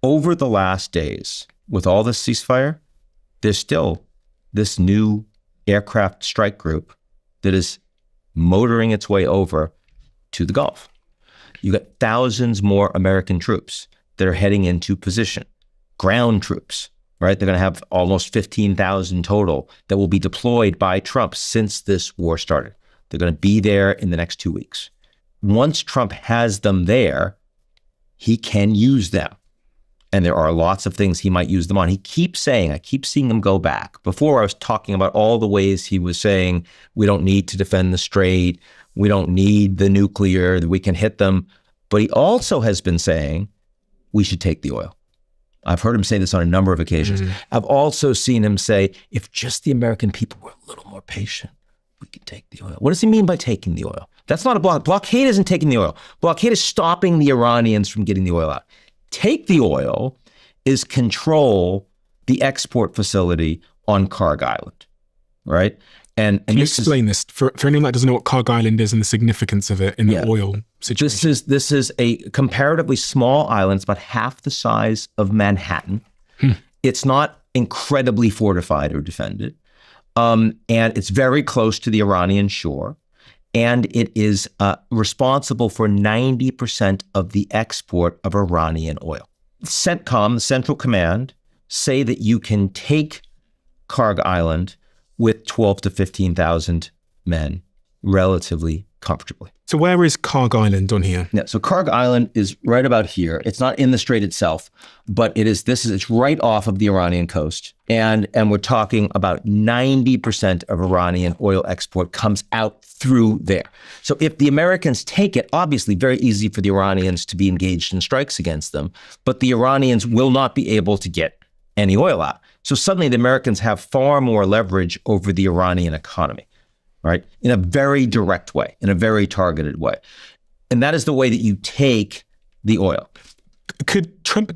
Over the last days, with all this ceasefire, there's still this new aircraft strike group that is motoring its way over to the Gulf. You got thousands more American troops that are heading into position, ground troops, right? They're going to have almost 15,000 total that will be deployed by Trump since this war started. They're going to be there in the next 2 weeks. Once Trump has them there, he can use them. And there are lots of things he might use them on. He keeps saying, I keep seeing him go back. Before I was talking about all the ways he was saying, we don't need to defend the Strait. We don't need the nuclear, that we can hit them. But he also has been saying, we should take the oil. I've heard him say this on a number of occasions. I've also seen him say, if just the American people were a little more patient, we could take the oil. What does he mean by taking the oil? That's not a blockade. Blockade isn't taking the oil. Blockade is stopping the Iranians from getting the oil out. Take the oil is control the export facility on Karg Island, right? And can you explain this for anyone that doesn't know what Karg Island is and the significance of it in the oil situation? This is a comparatively small island. It's about half the size of Manhattan. It's not incredibly fortified or defended. And it's very close to the Iranian shore. And it is responsible for 90% of the export of Iranian oil. CENTCOM, the Central Command, say that you can take Karg Island with 12 to 15,000 men relatively comfortably. So where is Karg Island on here? Yeah, so Karg Island is right about here. It's not in the Strait itself, but it's right off of the Iranian coast. And we're talking about 90% of Iranian oil export comes out through there. So if the Americans take it, obviously very easy for the Iranians to be engaged in strikes against them, but the Iranians will not be able to get any oil out. So suddenly the Americans have far more leverage over the Iranian economy, right? In a very direct way, in a very targeted way. And that is the way that you take the oil. Could Trump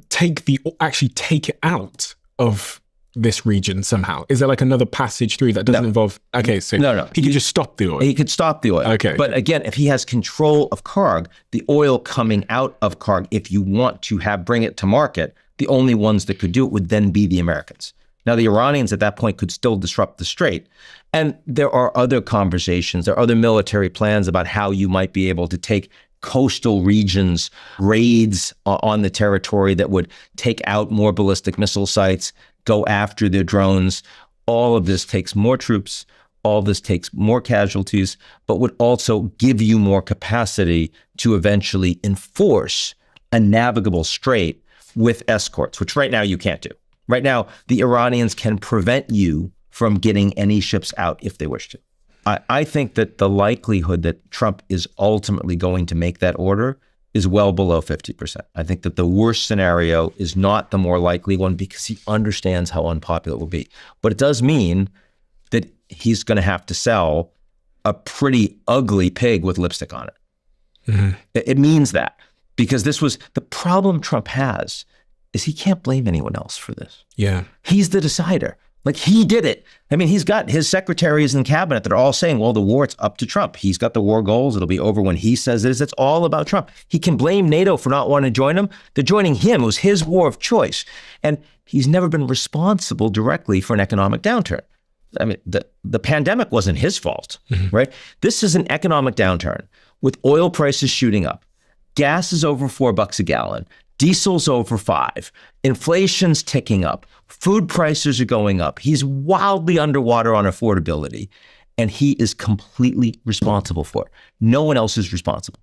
actually take it out of this region somehow? Is there like another passage through that doesn't involve? Okay, so no. He could just stop the oil. He could stop the oil. Okay. But again, if he has control of Karg, the oil coming out of Karg, if you want to bring it to market, the only ones that could do it would then be the Americans. Now, the Iranians at that point could still disrupt the Strait. And there are other conversations, there are other military plans about how you might be able to take coastal regions, raids on the territory that would take out more ballistic missile sites, go after their drones. All of this takes more troops. All of this takes more casualties, but would also give you more capacity to eventually enforce a navigable strait with escorts, which right now you can't do. Right now, the Iranians can prevent you from getting any ships out if they wish to. I think that the likelihood that Trump is ultimately going to make that order is well below 50%. I think that the worst scenario is not the more likely one because he understands how unpopular it will be. But it does mean that he's going to have to sell a pretty ugly pig with lipstick on it. It means that. Because this was the problem Trump has is he can't blame anyone else for this. Yeah. He's the decider. Like, he did it. I mean, he's got his secretaries in cabinet that are all saying, well, the war, it's up to Trump. He's got the war goals. It'll be over when he says it is. It's all about Trump. He can blame NATO for not wanting to join him. They're joining him. It was his war of choice. And he's never been responsible directly for an economic downturn. I mean, the pandemic wasn't his fault, right? This is an economic downturn with oil prices shooting up. Gas is over $4 a gallon. Diesel's over $5. Inflation's ticking up. Food prices are going up. He's wildly underwater on affordability, and he is completely responsible for it. No one else is responsible.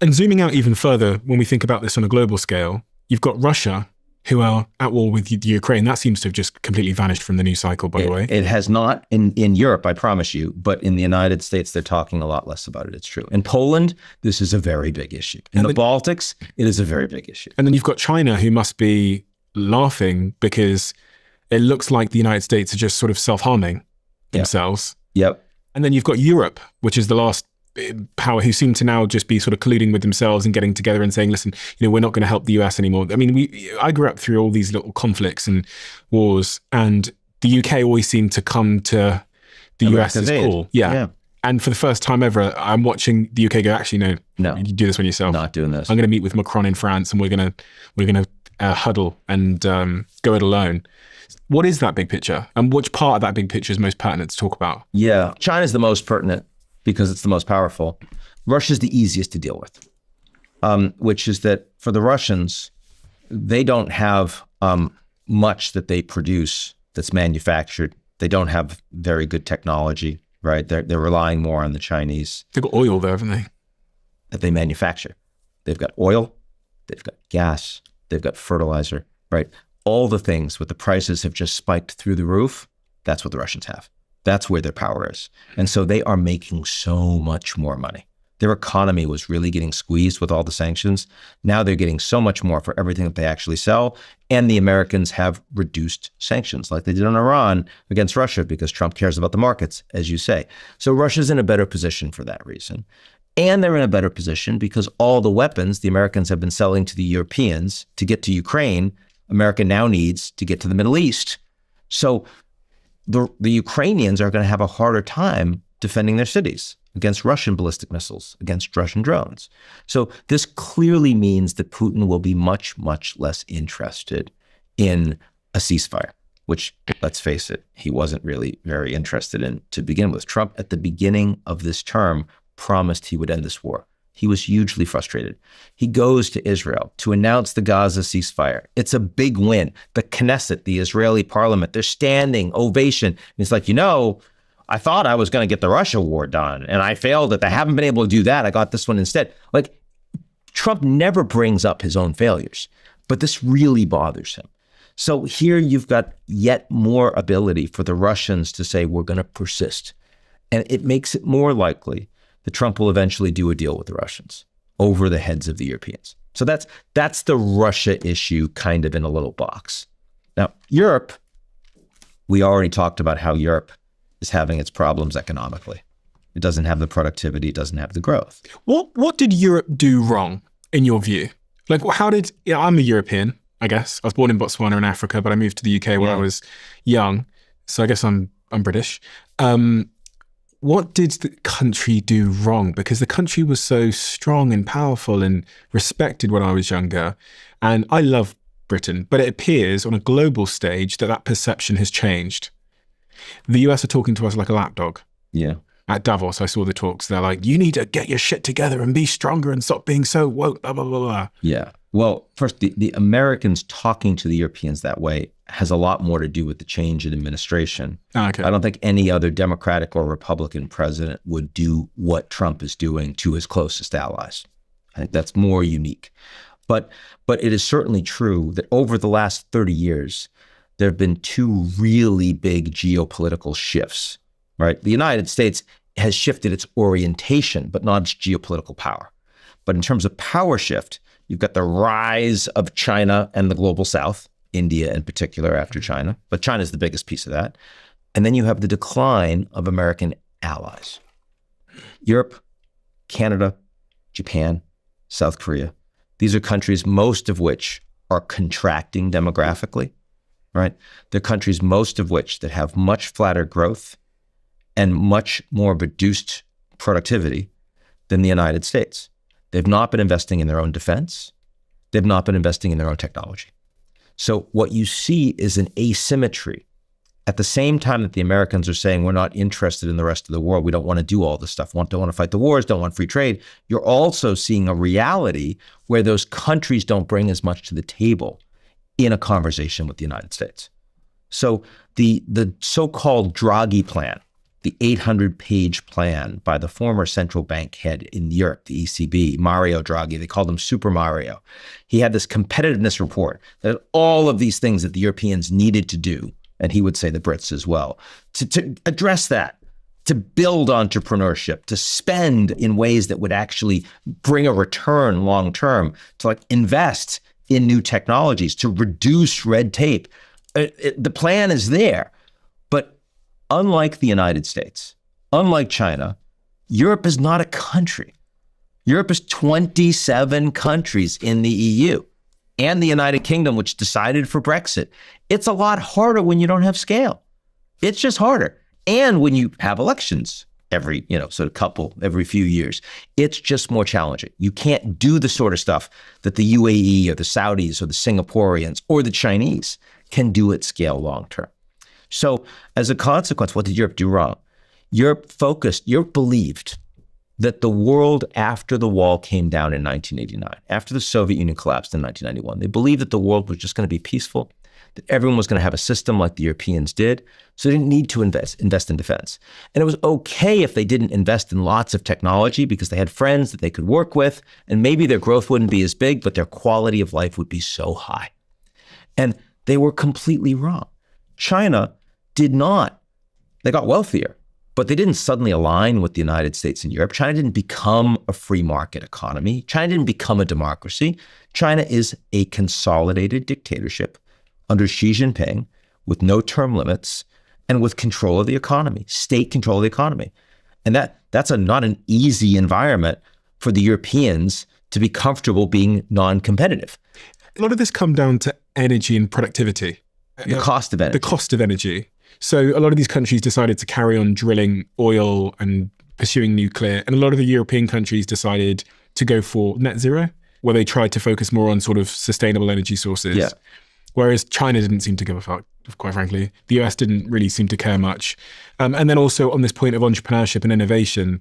And zooming out even further, when we think about this on a global scale, you've got Russia, who are at war with the Ukraine. That seems to have just completely vanished from the news cycle, by the way. It has not in Europe, I promise you, but in the United States, they're talking a lot less about it. It's true. In Poland, this is a very big issue. In the Baltics, it is a very big issue. And then you've got China, who must be laughing because it looks like the United States are just sort of self-harming themselves. Yep. And then you've got Europe, which is the last power, who seem to now just be sort of colluding with themselves and getting together and saying, listen, we're not going to help the US anymore. I mean, I grew up through all these little conflicts and wars, and the UK always seemed to come to the US's call. Yeah. And for the first time ever, I'm watching the UK go, actually, no, you do this one yourself. Not doing this. I'm going to meet with Macron in France, and we're going to huddle and go it alone. What is that big picture? And which part of that big picture is most pertinent to talk about? Yeah, China's the most pertinent because it's the most powerful. Russia's the easiest to deal with, which is that for the Russians, they don't have much that they produce that's manufactured. They don't have very good technology, right? They're relying more on the Chinese. They've got oil there, haven't they? That they manufacture. They've got oil, they've got gas, they've got fertilizer, right? All the things with the prices have just spiked through the roof. That's what the Russians have. That's where their power is. And so they are making so much more money. Their economy was really getting squeezed with all the sanctions. Now they're getting so much more for everything that they actually sell. And the Americans have reduced sanctions like they did on Iran against Russia because Trump cares about the markets, as you say. So Russia's in a better position for that reason. And they're in a better position because all the weapons the Americans have been selling to the Europeans to get to Ukraine, America now needs to get to the Middle East. So the Ukrainians are going to have a harder time defending their cities against Russian ballistic missiles, against Russian drones. So this clearly means that Putin will be much, much less interested in a ceasefire, which, let's face it, he wasn't really very interested in to begin with. Trump, at the beginning of this term, promised he would end this war. He was hugely frustrated. He goes to Israel to announce the Gaza ceasefire. It's a big win. The Knesset, the Israeli parliament, they're standing ovation. And it's like, I thought I was going to get the Russia war done, and I failed it. I haven't been able to do that. I got this one instead. Like, Trump never brings up his own failures, but this really bothers him. So here you've got yet more ability for the Russians to say, we're going to persist. And it makes it more likely that Trump will eventually do a deal with the Russians over the heads of the Europeans. So that's the Russia issue kind of in a little box. Now, Europe, we already talked about how Europe is having its problems economically. It doesn't have the productivity, it doesn't have the growth. What did Europe do wrong, in your view? Like, I'm a European, I guess. I was born in Botswana in Africa, but I moved to the UK when I was young. So I guess I'm British. What did the country do wrong? Because the country was so strong and powerful and respected when I was younger. And I love Britain, but it appears on a global stage that perception has changed. The US are talking to us like a lapdog. Yeah. At Davos, I saw the talks. They're like, you need to get your shit together and be stronger and stop being so woke, blah, blah, blah, blah. Yeah. Well, first, the Americans talking to the Europeans that way has a lot more to do with the change in administration. Okay. I don't think any other Democratic or Republican president would do what Trump is doing to his closest allies. I think that's more unique. But it is certainly true that over the last 30 years, there have been two really big geopolitical shifts, right? The United States has shifted its orientation, but not its geopolitical power. But in terms of power shift, you've got the rise of China and the global South, India in particular after China, but China's the biggest piece of that. And then you have the decline of American allies. Europe, Canada, Japan, South Korea, These are countries, most of which are contracting demographically, right? They're countries, most of which that have much flatter growth and much more reduced productivity than the United States. They've not been investing in their own defense. They've not been investing in their own technology. So what you see is an asymmetry. At the same time that the Americans are saying, we're not interested in the rest of the world, we don't want to do all this stuff, don't want to fight the wars, don't want free trade, you're also seeing a reality where those countries don't bring as much to the table in a conversation with the United States. So the so-called Draghi plan, the 800-page plan by the former central bank head in Europe, the ECB, Mario Draghi, they called him Super Mario. He had this competitiveness report that all of these things that the Europeans needed to do, and he would say the Brits as well, to address that, to build entrepreneurship, to spend in ways that would actually bring a return long-term, to like invest in new technologies, to reduce red tape. The plan is there. But unlike the United States, unlike China, Europe is not a country. Europe is 27 countries in the EU and the United Kingdom, which decided for Brexit. It's a lot harder when you don't have scale. It's just harder. And when you have elections every few years, it's just more challenging. You can't do the sort of stuff that the UAE or the Saudis or the Singaporeans or the Chinese can do at scale long term. So as a consequence, what did Europe do wrong? Europe believed that the world after the wall came down in 1989, after the Soviet Union collapsed in 1991, they believed that the world was just going to be peaceful, that everyone was going to have a system like the Europeans did, so they didn't need to invest in defense. And it was okay if they didn't invest in lots of technology because they had friends that they could work with, and maybe their growth wouldn't be as big, but their quality of life would be so high. And they were completely wrong. China did not. They got wealthier, but they didn't suddenly align with the United States and Europe. China didn't become a free market economy. China didn't become a democracy. China is a consolidated dictatorship under Xi Jinping with no term limits and with control of the economy, state control of the economy. And that's not an easy environment for the Europeans to be comfortable being non-competitive. A lot of this comes down to energy and productivity. The cost of energy. The cost of energy. So a lot of these countries decided to carry on drilling oil and pursuing nuclear. And a lot of the European countries decided to go for net zero, where they tried to focus more on sort of sustainable energy sources. Yeah. Whereas China didn't seem to give a fuck, quite frankly. The US didn't really seem to care much. And then also on this point of entrepreneurship and innovation,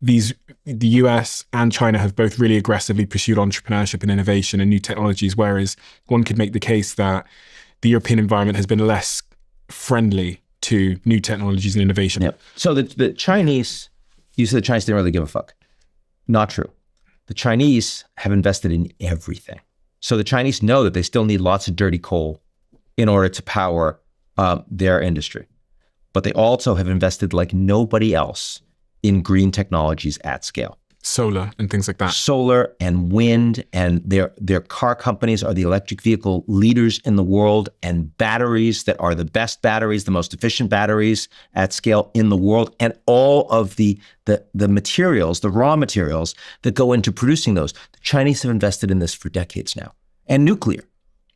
the US and China have both really aggressively pursued entrepreneurship and innovation and new technologies, whereas one could make the case that the European environment has been less friendly to new technologies and innovation. Yep. So the Chinese, you said the Chinese didn't really give a fuck. Not true. The Chinese have invested in everything. So the Chinese know that they still need lots of dirty coal in order to power their industry. But they also have invested like nobody else in green technologies at scale. Solar and things like that. Solar and wind, and their car companies are the electric vehicle leaders in the world, and batteries that are the best batteries, the most efficient batteries at scale in the world, and all of the materials, the raw materials that go into producing those. The Chinese have invested in this for decades now. And nuclear,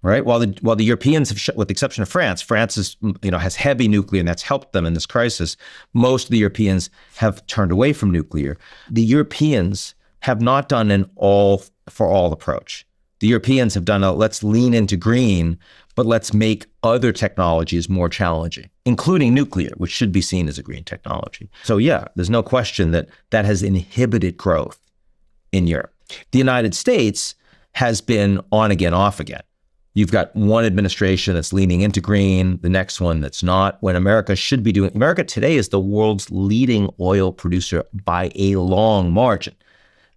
right? While the Europeans have, with the exception of France is, has heavy nuclear, and that's helped them in this crisis. Most of the Europeans have turned away from nuclear. The Europeans have not done an all for all approach. The Europeans have done let's lean into green, but let's make other technologies more challenging, including nuclear, which should be seen as a green technology. So yeah, there's no question that has inhibited growth in Europe. The United States has been on again, off again. You've got one administration that's leaning into green, the next one that's not, when America should be doing. America today is the world's leading oil producer by a long margin,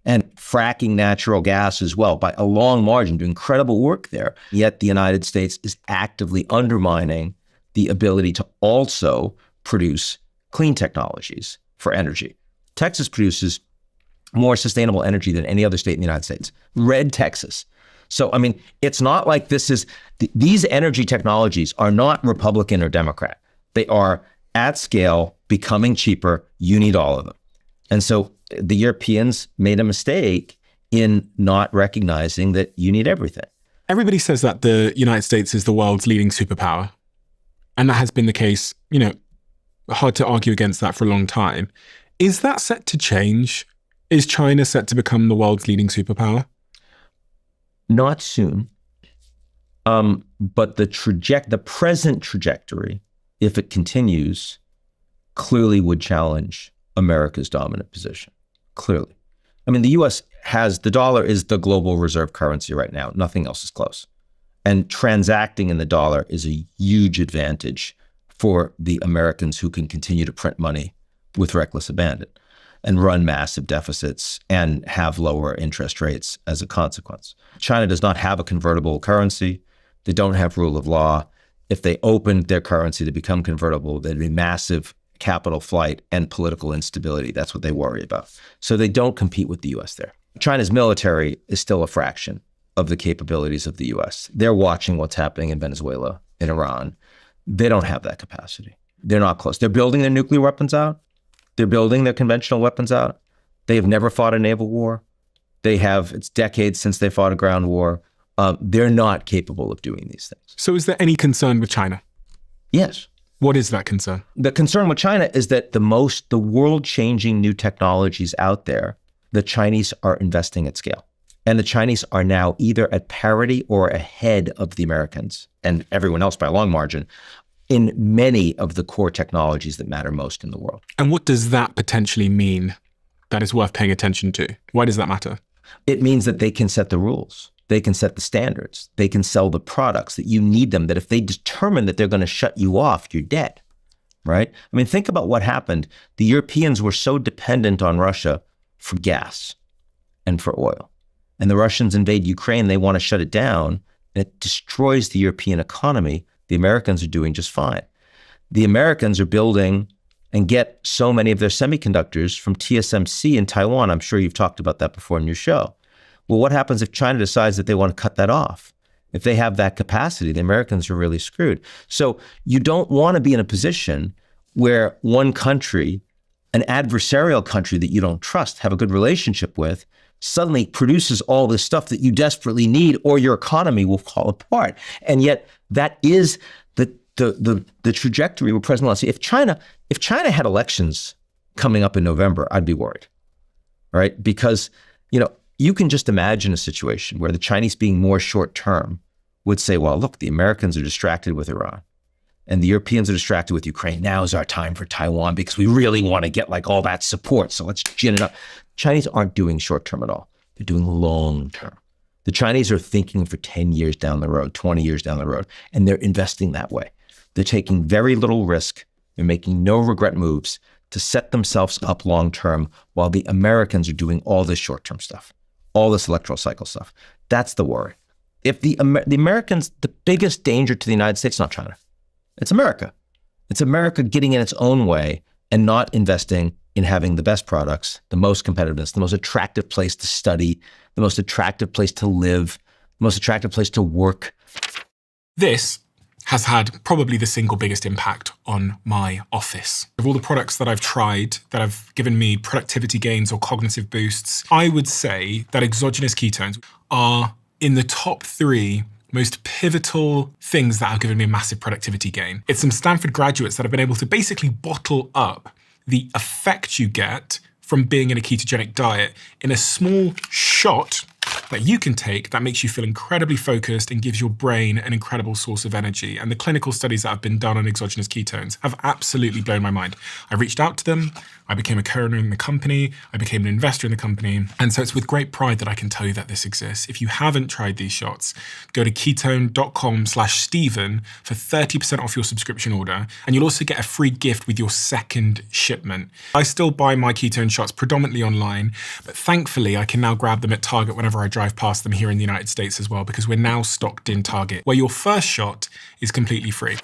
and fracking natural gas as well by a long margin, doing incredible work there. Yet the United States is actively undermining the ability to also produce clean technologies for energy. Texas produces more sustainable energy than any other state in the United States. Red Texas. So, I mean, it's not like these energy technologies are not Republican or Democrat. They are at scale, becoming cheaper. You need all of them. And so the Europeans made a mistake in not recognizing that you need everything. Everybody says that the United States is the world's leading superpower. And that has been the case, hard to argue against that for a long time. Is that set to change? Is China set to become the world's leading superpower? Not soon. But the present trajectory, if it continues, clearly would challenge America's dominant position. Clearly. I mean, the U.S. the dollar is the global reserve currency right now. Nothing else is close. And transacting in the dollar is a huge advantage for the Americans who can continue to print money with reckless abandon and run massive deficits and have lower interest rates as a consequence. China does not have a convertible currency. They don't have rule of law. If they opened their currency to become convertible, there'd be massive capital flight and political instability. That's what they worry about. So they don't compete with the U.S. there. China's military is still a fraction of the capabilities of the U.S. They're watching what's happening in Venezuela, in Iran. They don't have that capacity. They're not close. They're building their nuclear weapons out. They're building their conventional weapons out. They have never fought a naval war. It's decades since they fought a ground war. They're not capable of doing these things. So is there any concern with China? Yes. What is that concern? The concern with China is that the world-changing new technologies out there, the Chinese are investing at scale. And the Chinese are now either at parity or ahead of the Americans and everyone else by a long margin in many of the core technologies that matter most in the world. And what does that potentially mean that is worth paying attention to? Why does that matter? It means that they can set the rules. They can set the standards. They can sell the products that you need them, that if they determine that they're going to shut you off, you're dead, right? I mean, think about what happened. The Europeans were so dependent on Russia for gas and for oil. And the Russians invade Ukraine, they want to shut it down, and it destroys the European economy. The Americans are doing just fine. The Americans are building and get so many of their semiconductors from TSMC in Taiwan. I'm sure you've talked about that before in your show. Well, what happens if China decides that they want to cut that off? If they have that capacity, the Americans are really screwed. So you don't want to be in a position where one country, an adversarial country that you don't trust, have a good relationship with, suddenly produces all this stuff that you desperately need, or your economy will fall apart. And yet that is the trajectory we're presently on. See, if China had elections coming up in November, I'd be worried, right? Because, you can just imagine a situation where the Chinese, being more short-term, would say, well, look, the Americans are distracted with Iran and the Europeans are distracted with Ukraine. Now is our time for Taiwan because we really want to get all that support. So let's gin it up. Chinese aren't doing short-term at all. They're doing long-term. The Chinese are thinking for 10 years down the road, 20 years down the road, and they're investing that way. They're taking very little risk. They're making no regret moves to set themselves up long-term, while the Americans are doing all this short-term stuff, all this electoral cycle stuff. That's the worry. If the Americans, the biggest danger to the United States, not China, it's America. It's America getting in its own way and not investing in having the best products, the most competitiveness, the most attractive place to study, the most attractive place to live, the most attractive place to work. This has had probably the single biggest impact on my office. Of all the products that I've tried that have given me productivity gains or cognitive boosts, I would say that exogenous ketones are in the top 3 most pivotal things that have given me a massive productivity gain. It's some Stanford graduates that have been able to basically bottle up the effect you get from being in a ketogenic diet in a small shot that you can take that makes you feel incredibly focused and gives your brain an incredible source of energy. And the clinical studies that have been done on exogenous ketones have absolutely blown my mind. I reached out to them, I became a co-owner in the company, I became an investor in the company. And so it's with great pride that I can tell you that this exists. If you haven't tried these shots, go to ketone.com/Stephen for 30% off your subscription order. And you'll also get a free gift with your second shipment. I still buy my ketone shots predominantly online, but thankfully I can now grab them at Target whenever I drive past them here in the United States as well, because we're now stocked in Target, where your first shot is completely free.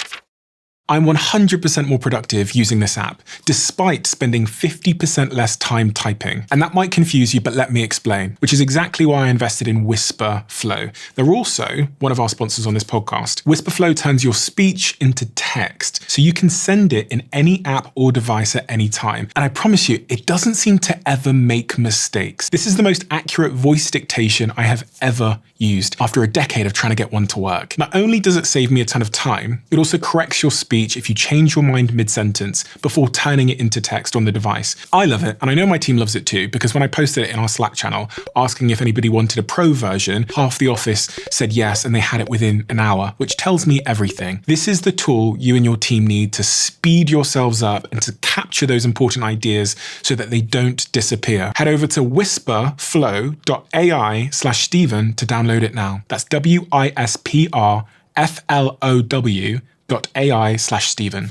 I'm 100% more productive using this app, despite spending 50% less time typing. And that might confuse you, but let me explain, which is exactly why I invested in Whisper Flow. They're also one of our sponsors on this podcast. Whisper Flow turns your speech into text, so you can send it in any app or device at any time. And I promise you, it doesn't seem to ever make mistakes. This is the most accurate voice dictation I have ever used after a decade of trying to get one to work. Not only does it save me a ton of time, it also corrects your speech if you change your mind mid-sentence before turning it into text on the device. I love it, and I know my team loves it too, because when I posted it in our Slack channel, asking if anybody wanted a pro version, half the office said yes, and they had it within an hour, which tells me everything. This is the tool you and your team need to speed yourselves up and to capture those important ideas so that they don't disappear. Head over to whisperflow.ai/Stephen to download it now. That's whisperflow.ai/Stephen.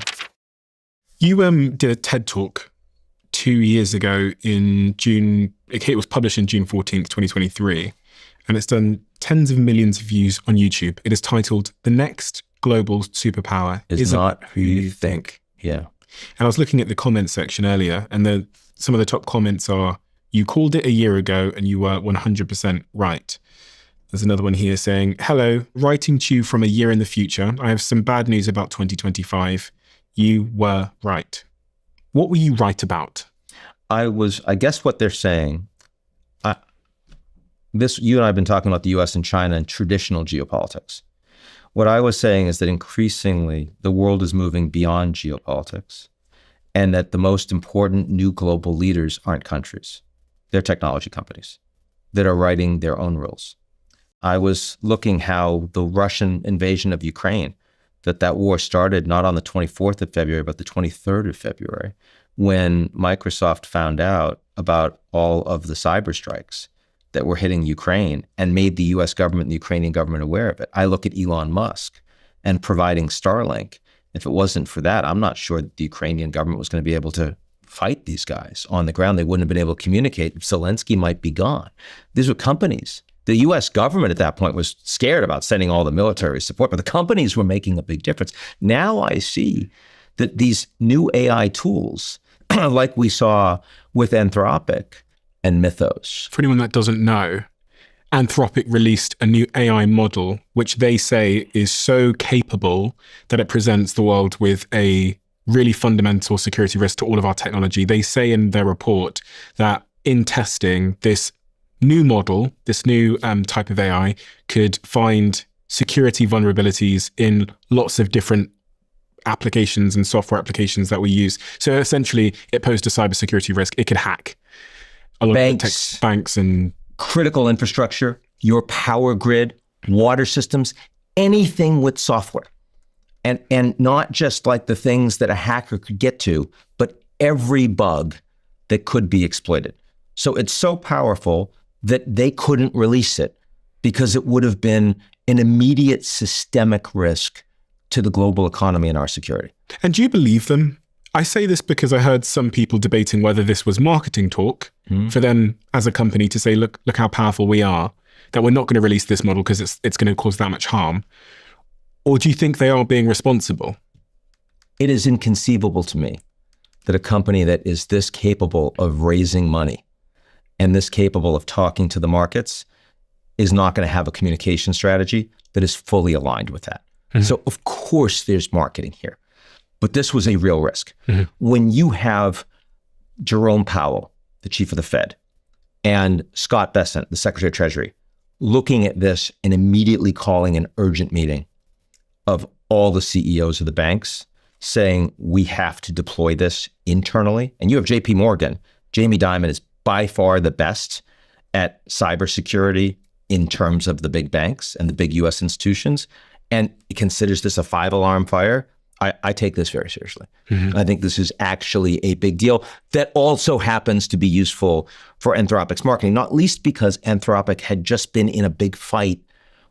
You did a TED Talk 2 years ago in June. It was published in June 14th, 2023, and it's done tens of millions of views on YouTube. It is titled, "The Next Global Superpower Is Not Who You Think." Yeah. And I was looking at the comments section earlier, and some of the top comments are, "You called it a year ago and you were 100% right." There's another one here saying, "Hello, writing to you from a year in the future. I have some bad news about 2025. You were right." What were you right about? I guess what they're saying, you and I have been talking about the US and China and traditional geopolitics. What I was saying is that increasingly the world is moving beyond geopolitics, and that the most important new global leaders aren't countries. They're technology companies that are writing their own rules. I was looking how the Russian invasion of Ukraine, that war started not on the 24th of February, but the 23rd of February, when Microsoft found out about all of the cyber strikes that were hitting Ukraine and made the US government and the Ukrainian government aware of it. I look at Elon Musk and providing Starlink. If it wasn't for that, I'm not sure that the Ukrainian government was going to be able to fight these guys on the ground. They wouldn't have been able to communicate. Zelensky might be gone. These were companies. The US government at that point was scared about sending all the military support, but the companies were making a big difference. Now I see that these new AI tools, like we saw with Anthropic and Mythos. For anyone that doesn't know, Anthropic released a new AI model, which they say is so capable that it presents the world with a really fundamental security risk to all of our technology. They say in their report that in testing, this new model, this new type of AI could find security vulnerabilities in lots of different applications and software applications that we use. So essentially, it posed a cybersecurity risk. It could hack a lot of banks and critical infrastructure, your power grid, water systems, anything with software. And not just like the things that a hacker could get to, but every bug that could be exploited. So it's so powerful that they couldn't release it because it would have been an immediate systemic risk to the global economy and our security. And do you believe them? I say this because I heard some people debating whether this was marketing talk for them as a company to say, look how powerful we are, that we're not going to release this model because it's going to cause that much harm. Or do you think they are being responsible? It is inconceivable to me that a company that is this capable of raising money and this capable of talking to the markets is not going to have a communication strategy that is fully aligned with that. So of course there's marketing here, but this was a real risk. When you have Jerome Powell, the chief of the Fed, and Scott Bessent, the Secretary of Treasury, looking at this and immediately calling an urgent meeting of all the CEOs of the banks saying, we have to deploy this internally. And you have JP Morgan. Jamie Dimon is by far the best at cybersecurity in terms of the big banks and the big US institutions. And it considers this a 5-alarm fire. I take this very seriously. I think this is actually a big deal that also happens to be useful for Anthropic's marketing, not least because Anthropic had just been in a big fight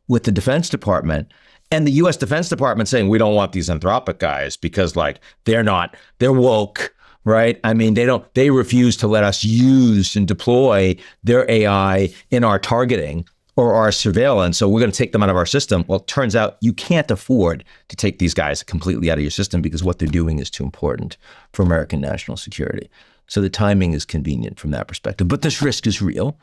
with the Defense Department. And the US Defense Department saying, we don't want these Anthropic guys because like, they're woke, right? I mean, they refuse to let us use and deploy their AI in our targeting. or our surveillance. So we're going to take them out of our system. Well, it turns out you can't afford to take these guys completely out of your system because what they're doing is too important for American national security. So the timing is convenient from that perspective. But this risk is real.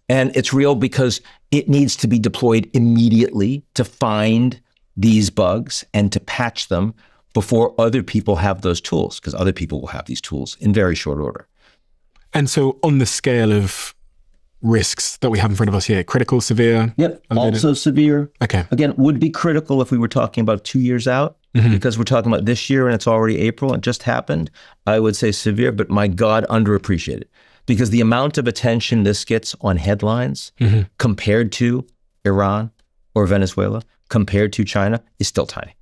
And it's real because it needs to be deployed immediately to find these bugs and to patch them before other people have those tools, because other people will have these tools in very short order. And so on the scale of risks that we have in front of us here, critical, severe? Yep, also severe. Okay. Again, would be critical if we were talking about 2 years out, because we're talking about this year and it's already April and it just happened. I would say severe, but my God, underappreciated. Because the amount of attention this gets on headlines compared to Iran or Venezuela, compared to China, is still tiny.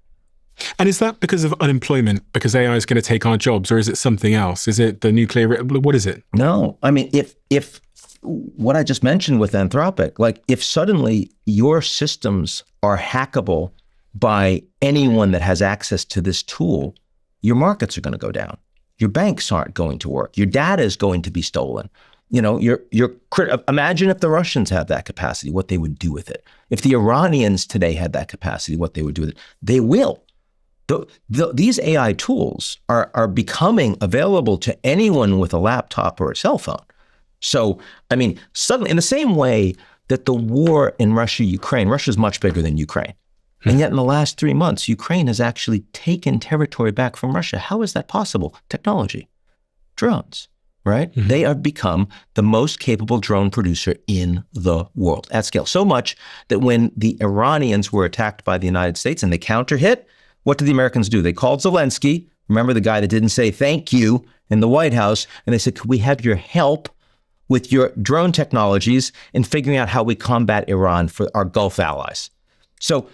And is that because of unemployment, because AI is going to take our jobs, or is it something else? Is it the nuclear, what is it? No, I mean, if what I just mentioned with Anthropic, like if suddenly your systems are hackable by anyone that has access to this tool, your markets are going to go down. Your banks aren't going to work. Your data is going to be stolen. You know, imagine if the Russians had that capacity, what they would do with it. If the Iranians today had that capacity, what they would do with it. They will. These AI tools are becoming available to anyone with a laptop or a cell phone. So, I mean, suddenly, in the same way that the war in Russia is much bigger than Ukraine. And yet in the last 3 months, Ukraine has actually taken territory back from Russia. How is that possible? Technology, drones, right? They have become the most capable drone producer in the world at scale. So much that when the Iranians were attacked by the United States and they counter-hit, what did the Americans do? They called Zelensky, remember the guy that didn't say thank you in the White House, and they said, could we have your help with your drone technologies in figuring out how we combat Iran for our Gulf allies? So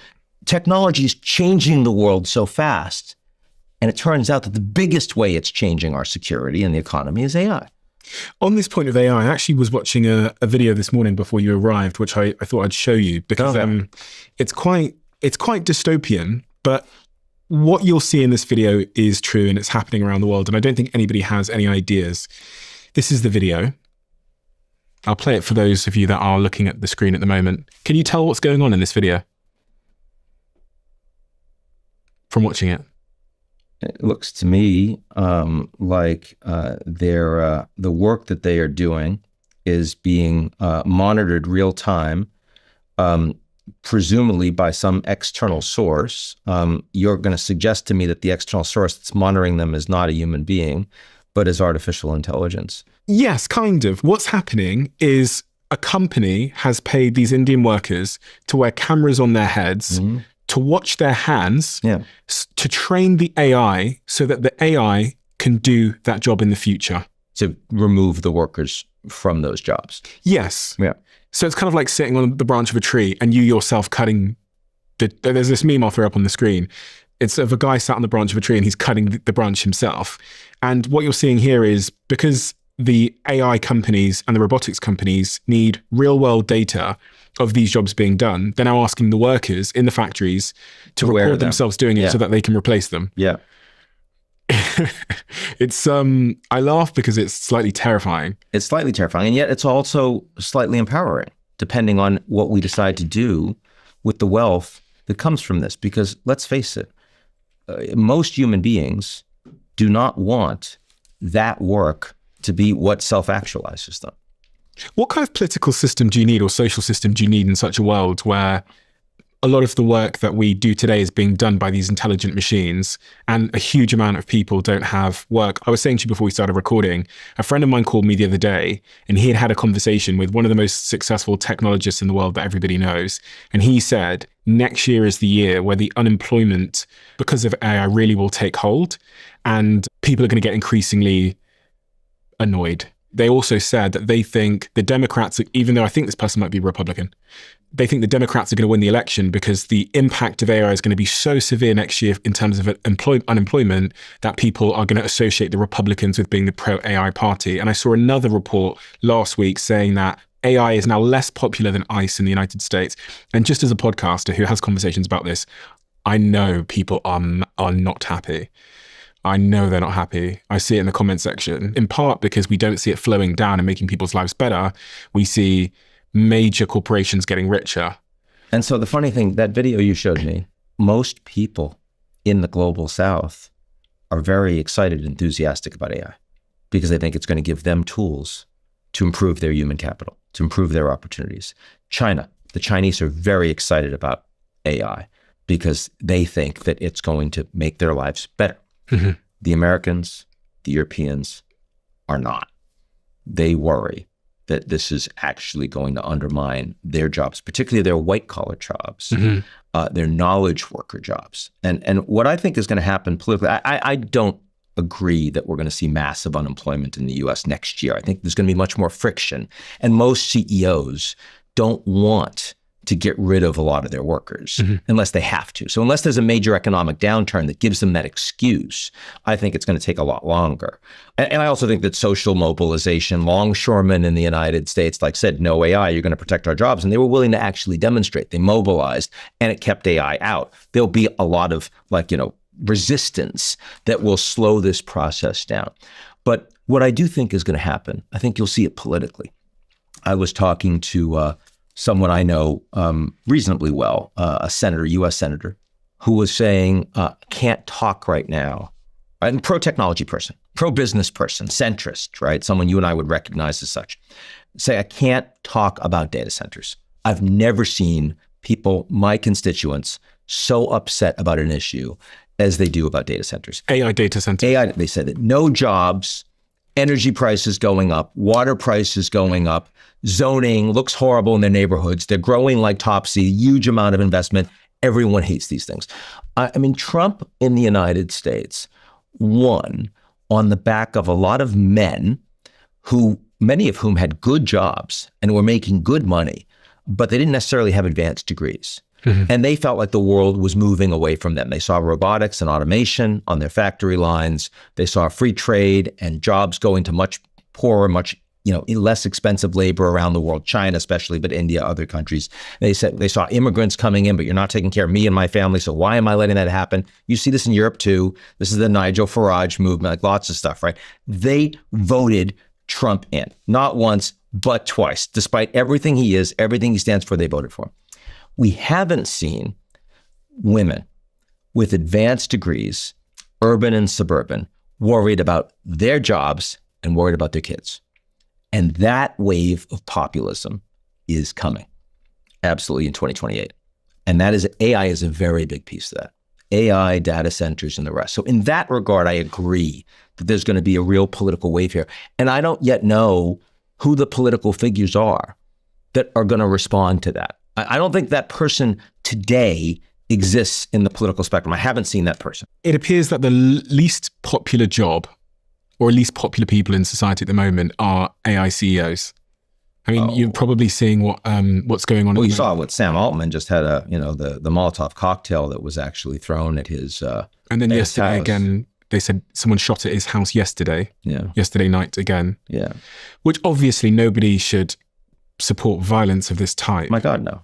technology is changing the world so fast, and it turns out that the biggest way it's changing our security and the economy is AI. On this point of AI, I actually was watching a video this morning before you arrived, which I thought I'd show you, because it's quite dystopian, but what you'll see in this video is true and it's happening around the world, and I don't think anybody has any ideas. This is the video. I'll play it for those of you that are looking at the screen at the moment. Can you tell what's going on in this video from watching it? It looks to me like the work that they are doing is being monitored real time, presumably by some external source. You're going to suggest to me that the external source that's monitoring them is not a human being, but is artificial intelligence. Yes, kind of. What's happening is a company has paid these Indian workers to wear cameras on their heads, to watch their hands, to train the AI so that the AI can do that job in the future. To remove the workers from those jobs. Yes. Yeah. So it's kind of like sitting on the branch of a tree and you yourself cutting there's this meme I'll throw up on the screen. It's of a guy sat on the branch of a tree and he's cutting the branch himself. And what you're seeing here is because the AI companies and the robotics companies need real world data of these jobs being done, they're now asking the workers in the factories to record themselves doing it so that they can replace them. Yeah. It's I laugh because it's slightly terrifying. It's slightly terrifying, and yet it's also slightly empowering, depending on what we decide to do with the wealth that comes from this. Because let's face it, most human beings do not want that work to be what self-actualizes them. What kind of political system do you need, or social system do you need in such a world where a lot of the work that we do today is being done by these intelligent machines and a huge amount of people don't have work? I was saying to you before we started recording, a friend of mine called me the other day and he had had a conversation with one of the most successful technologists in the world that everybody knows. And he said, next year is the year where the unemployment because of AI really will take hold and people are going to get increasingly annoyed. They also said that they think the Democrats, even though I think this person might be Republican, they think the Democrats are going to win the election because the impact of AI is going to be so severe next year in terms of unemployment that people are going to associate the Republicans with being the pro-AI party. And I saw another report last week saying that AI is now less popular than ICE in the United States. And just as a podcaster who has conversations about this, I know people are not happy. I know they're not happy. I see it in the comment section, in part because we don't see it flowing down and making people's lives better. We see major corporations getting richer. And so the funny thing, that video you showed me, most people in the global south are very excited and enthusiastic about AI because they think it's going to give them tools to improve their human capital, to improve their opportunities. China, the Chinese are very excited about AI because they think that it's going to make their lives better. Mm-hmm. The Americans, the Europeans are not. They worry that this is actually going to undermine their jobs, particularly their white-collar jobs, their knowledge worker jobs. And what I think is going to happen politically, I don't agree that we're going to see massive unemployment in the US next year. I think there's going to be much more friction. And most CEOs don't want to get rid of a lot of their workers unless they have to. So unless there's a major economic downturn that gives them that excuse, I think it's going to take a lot longer. And I also think that social mobilization, longshoremen in the United States, like said, no AI, you're going to protect our jobs. And they were willing to actually demonstrate. They mobilized and it kept AI out. There'll be a lot of resistance that will slow this process down. But what I do think is going to happen, I think you'll see it politically. I was talking to someone I know reasonably well, a senator, U.S. senator, who was saying, can't talk right now. And pro-technology person, pro-business person, centrist, right? Someone you and I would recognize as such. Say, I can't talk about data centers. I've never seen people, my constituents, so upset about an issue as they do about data centers. AI data centers. AI, they said that no jobs, energy prices going up, water prices going up, zoning looks horrible in their neighborhoods. They're growing like topsy, huge amount of investment. Everyone hates these things. I mean, Trump in the United States won on the back of a lot of men who, many of whom had good jobs and were making good money, but they didn't necessarily have advanced degrees. And they felt like the world was moving away from them. They saw robotics and automation on their factory lines. They saw free trade and jobs going to much poorer, much less expensive labor around the world, China especially, but India, other countries. They said they saw immigrants coming in, but you're not taking care of me and my family, so why am I letting that happen? You see this in Europe too. This is the Nigel Farage movement, like lots of stuff, right? They voted Trump in, not once, but twice. Despite everything he is, everything he stands for, they voted for him. We haven't seen women with advanced degrees, urban and suburban, worried about their jobs and worried about their kids. And that wave of populism is coming absolutely in 2028. And that is, AI is a very big piece of that. AI, data centers, and the rest. So in that regard, I agree that there's going to be a real political wave here. And I don't yet know who the political figures are that are going to respond to that. I don't think that person today exists in the political spectrum. I haven't seen that person. It appears that the least popular job, or least popular people in society at the moment, are AI CEOs. I mean, you're probably seeing what's going on. Well, you saw what Sam Altman just had the Molotov cocktail that was actually thrown at his and then yesterday house. Again, they said someone shot at his house yesterday. Yeah. Yesterday night again. Yeah. Which obviously nobody should support violence of this type. My God, no.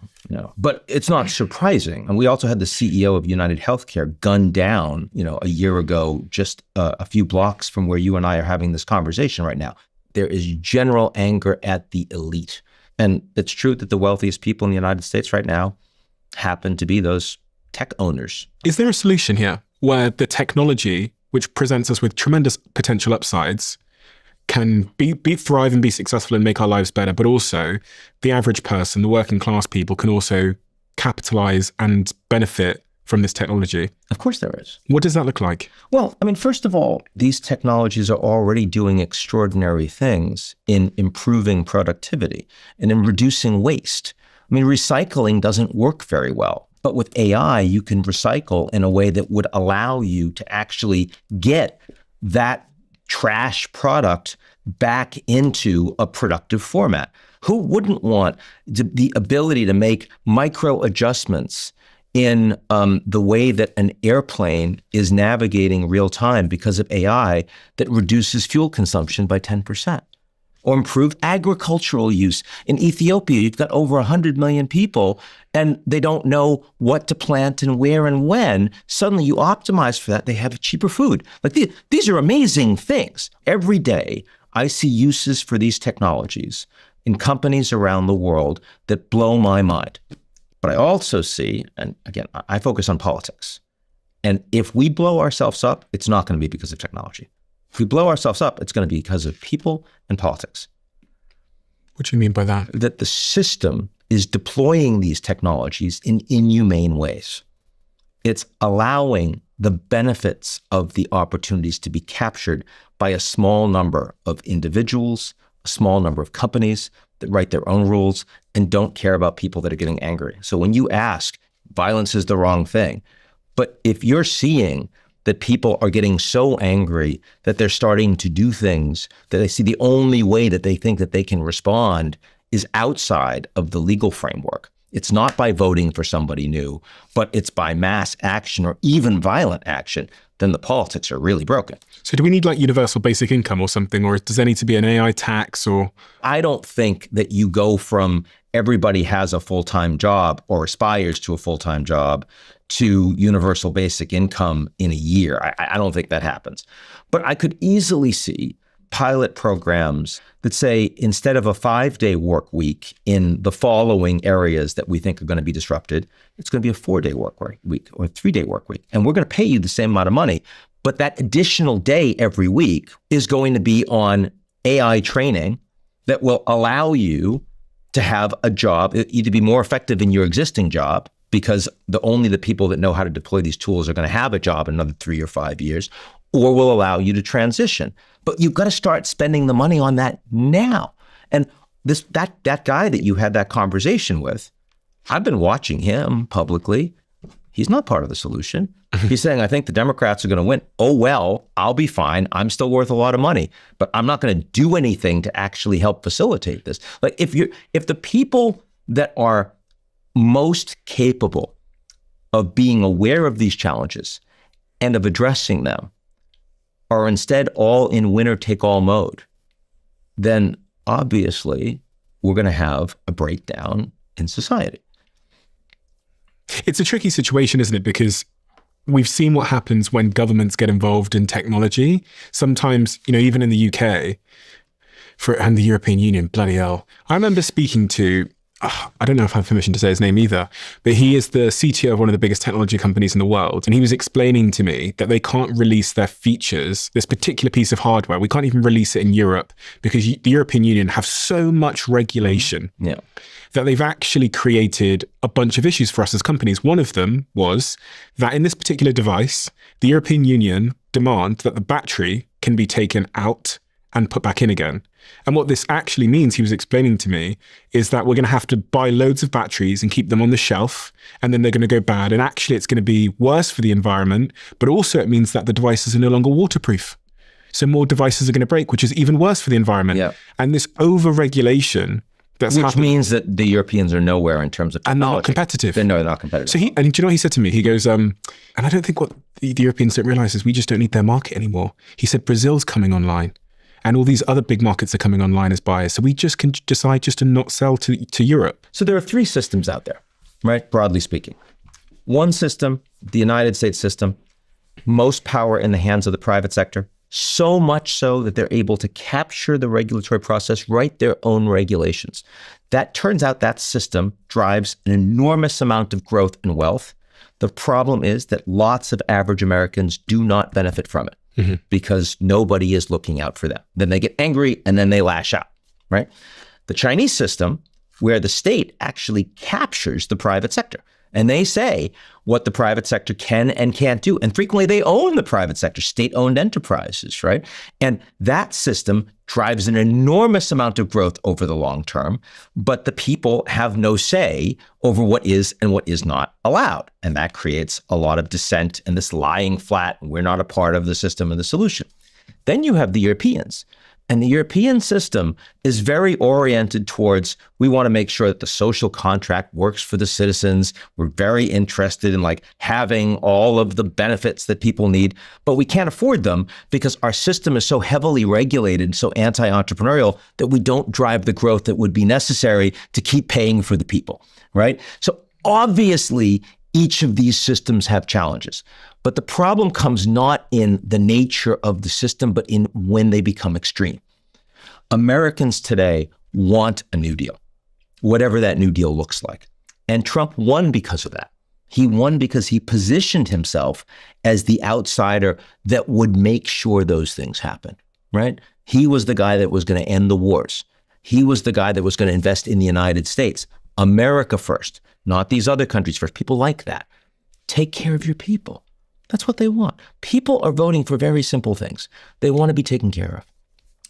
But it's not surprising. And we also had the CEO of United Healthcare gunned down, a year ago, just a few blocks from where you and I are having this conversation right now. There is general anger at the elite. And it's true that the wealthiest people in the United States right now happen to be those tech owners. Is there a solution here where the technology, which presents us with tremendous potential upsides, can thrive and be successful and make our lives better, but also the average person, the working class people, can also capitalize and benefit from this technology? Of course there is. What does that look like? Well, I mean, first of all, these technologies are already doing extraordinary things in improving productivity and in reducing waste. I mean, recycling doesn't work very well. But with AI, you can recycle in a way that would allow you to actually get that trash product back into a productive format. Who wouldn't want the ability to make micro adjustments in the way that an airplane is navigating real time because of AI that reduces fuel consumption by 10%? Or improve agricultural use. In Ethiopia, you've got over 100 million people and they don't know what to plant and where and when. Suddenly you optimize for that, they have cheaper food. Like these are amazing things. Every day I see uses for these technologies in companies around the world that blow my mind. But I also see, and again, I focus on politics. And if we blow ourselves up, it's not going to be because of technology. If we blow ourselves up, it's going to be because of people and politics. What do you mean by that? That the system is deploying these technologies in inhumane ways. It's allowing the benefits of the opportunities to be captured by a small number of individuals, a small number of companies that write their own rules and don't care about people that are getting angry. So when you ask, violence is the wrong thing. But if you're seeing that people are getting so angry that they're starting to do things that they see the only way that they think that they can respond is outside of the legal framework. It's not by voting for somebody new, but it's by mass action or even violent action, then the politics are really broken. So do we need like universal basic income or something, or does there need to be an AI tax or? I don't think that you go from everybody has a full-time job or aspires to a full-time job to universal basic income in a year. I don't think that happens. But I could easily see pilot programs that say, instead of a 5-day work week in the following areas that we think are going to be disrupted, it's going to be a 4-day work week or a 3-day work week. And we're going to pay you the same amount of money. But that additional day every week is going to be on AI training that will allow you to have a job, either be more effective in your existing job, because only the people that know how to deploy these tools are going to have a job in another 3 or 5 years, or will allow you to transition. But you've got to start spending the money on that now. And that guy that you had that conversation with, I've been watching him publicly. He's not part of the solution. He's saying, I think the Democrats are going to win. Oh, well, I'll be fine. I'm still worth a lot of money, but I'm not going to do anything to actually help facilitate this. Like if the people that are most capable of being aware of these challenges and of addressing them are instead all in winner-take-all mode, then obviously we're going to have a breakdown in society. It's a tricky situation, isn't it? Because we've seen what happens when governments get involved in technology. Sometimes, even in the UK and the European Union, bloody hell. I remember speaking to, I don't know if I have permission to say his name either, but he is the CTO of one of the biggest technology companies in the world. And he was explaining to me that they can't release their features, this particular piece of hardware. We can't even release it in Europe because the European Union have so much regulation that they've actually created a bunch of issues for us as companies. One of them was that in this particular device, the European Union demand that the battery can be taken out and put back in again. And what this actually means, he was explaining to me, is that we're going to have to buy loads of batteries and keep them on the shelf, and then they're going to go bad. And actually, it's going to be worse for the environment, but also it means that the devices are no longer waterproof. So more devices are going to break, which is even worse for the environment. Yeah. And this over-regulation that's Which happened, means that the Europeans are nowhere in terms of technology. And they're not competitive. They're not competitive. So do you know what he said to me? He goes, and I don't think what the Europeans don't realize is we just don't need their market anymore. He said, Brazil's coming online. And all these other big markets are coming online as buyers. So we just can decide just to not sell to Europe. So there are 3 systems out there, right? Broadly speaking. One system, the United States system, most power in the hands of the private sector, so much so that they're able to capture the regulatory process, write their own regulations. That turns out that system drives an enormous amount of growth and wealth. The problem is that lots of average Americans do not benefit from it. Mm-hmm. Because nobody is looking out for them. Then they get angry and then they lash out, right? The Chinese system, where the state actually captures the private sector and they say what the private sector can and can't do. And frequently they own the private sector, state-owned enterprises, right? And that system drives an enormous amount of growth over the long term, but the people have no say over what is and what is not allowed. And that creates a lot of dissent and this lying flat, we're not a part of the system and the solution. Then you have the Europeans. And the European system is very oriented towards, we want to make sure that the social contract works for the citizens. We're very interested in having all of the benefits that people need, but we can't afford them because our system is so heavily regulated and so anti-entrepreneurial that we don't drive the growth that would be necessary to keep paying for the people, right? So obviously, each of these systems have challenges. But the problem comes not in the nature of the system, but in when they become extreme. Americans today want a New Deal, whatever that New Deal looks like. And Trump won because of that. He won because he positioned himself as the outsider that would make sure those things happen, right? He was the guy that was going to end the wars. He was the guy that was going to invest in the United States. America first, not these other countries first. People like that. Take care of your people. That's what they want. People are voting for very simple things. They want to be taken care of.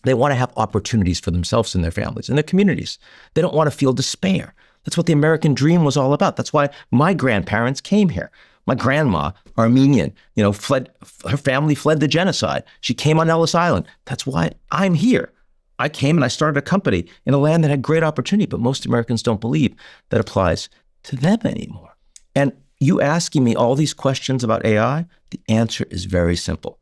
They want to have opportunities for themselves and their families and their communities. They don't want to feel despair. That's what the American dream was all about. That's why my grandparents came here. My grandma, Armenian, her family fled the genocide. She came on Ellis Island. That's why I'm here. I came and I started a company in a land that had great opportunity, but most Americans don't believe that applies to them anymore. And you asking me all these questions about AI, the answer is very simple.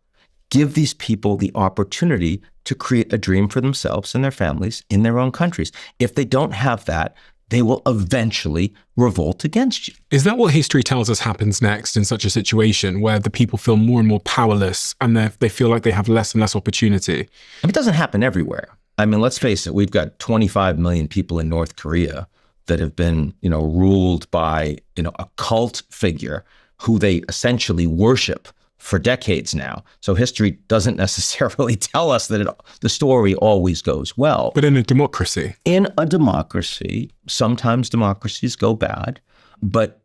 Give these people the opportunity to create a dream for themselves and their families in their own countries. If they don't have that, they will eventually revolt against you. Is that what history tells us happens next in such a situation where the people feel more and more powerless and they feel like they have less and less opportunity? It doesn't happen everywhere. I mean, let's face it, we've got 25 million people in North Korea that have been, ruled by, a cult figure who they essentially worship for decades now. So history doesn't necessarily tell us that the story always goes well. But in a democracy? In a democracy, sometimes democracies go bad. But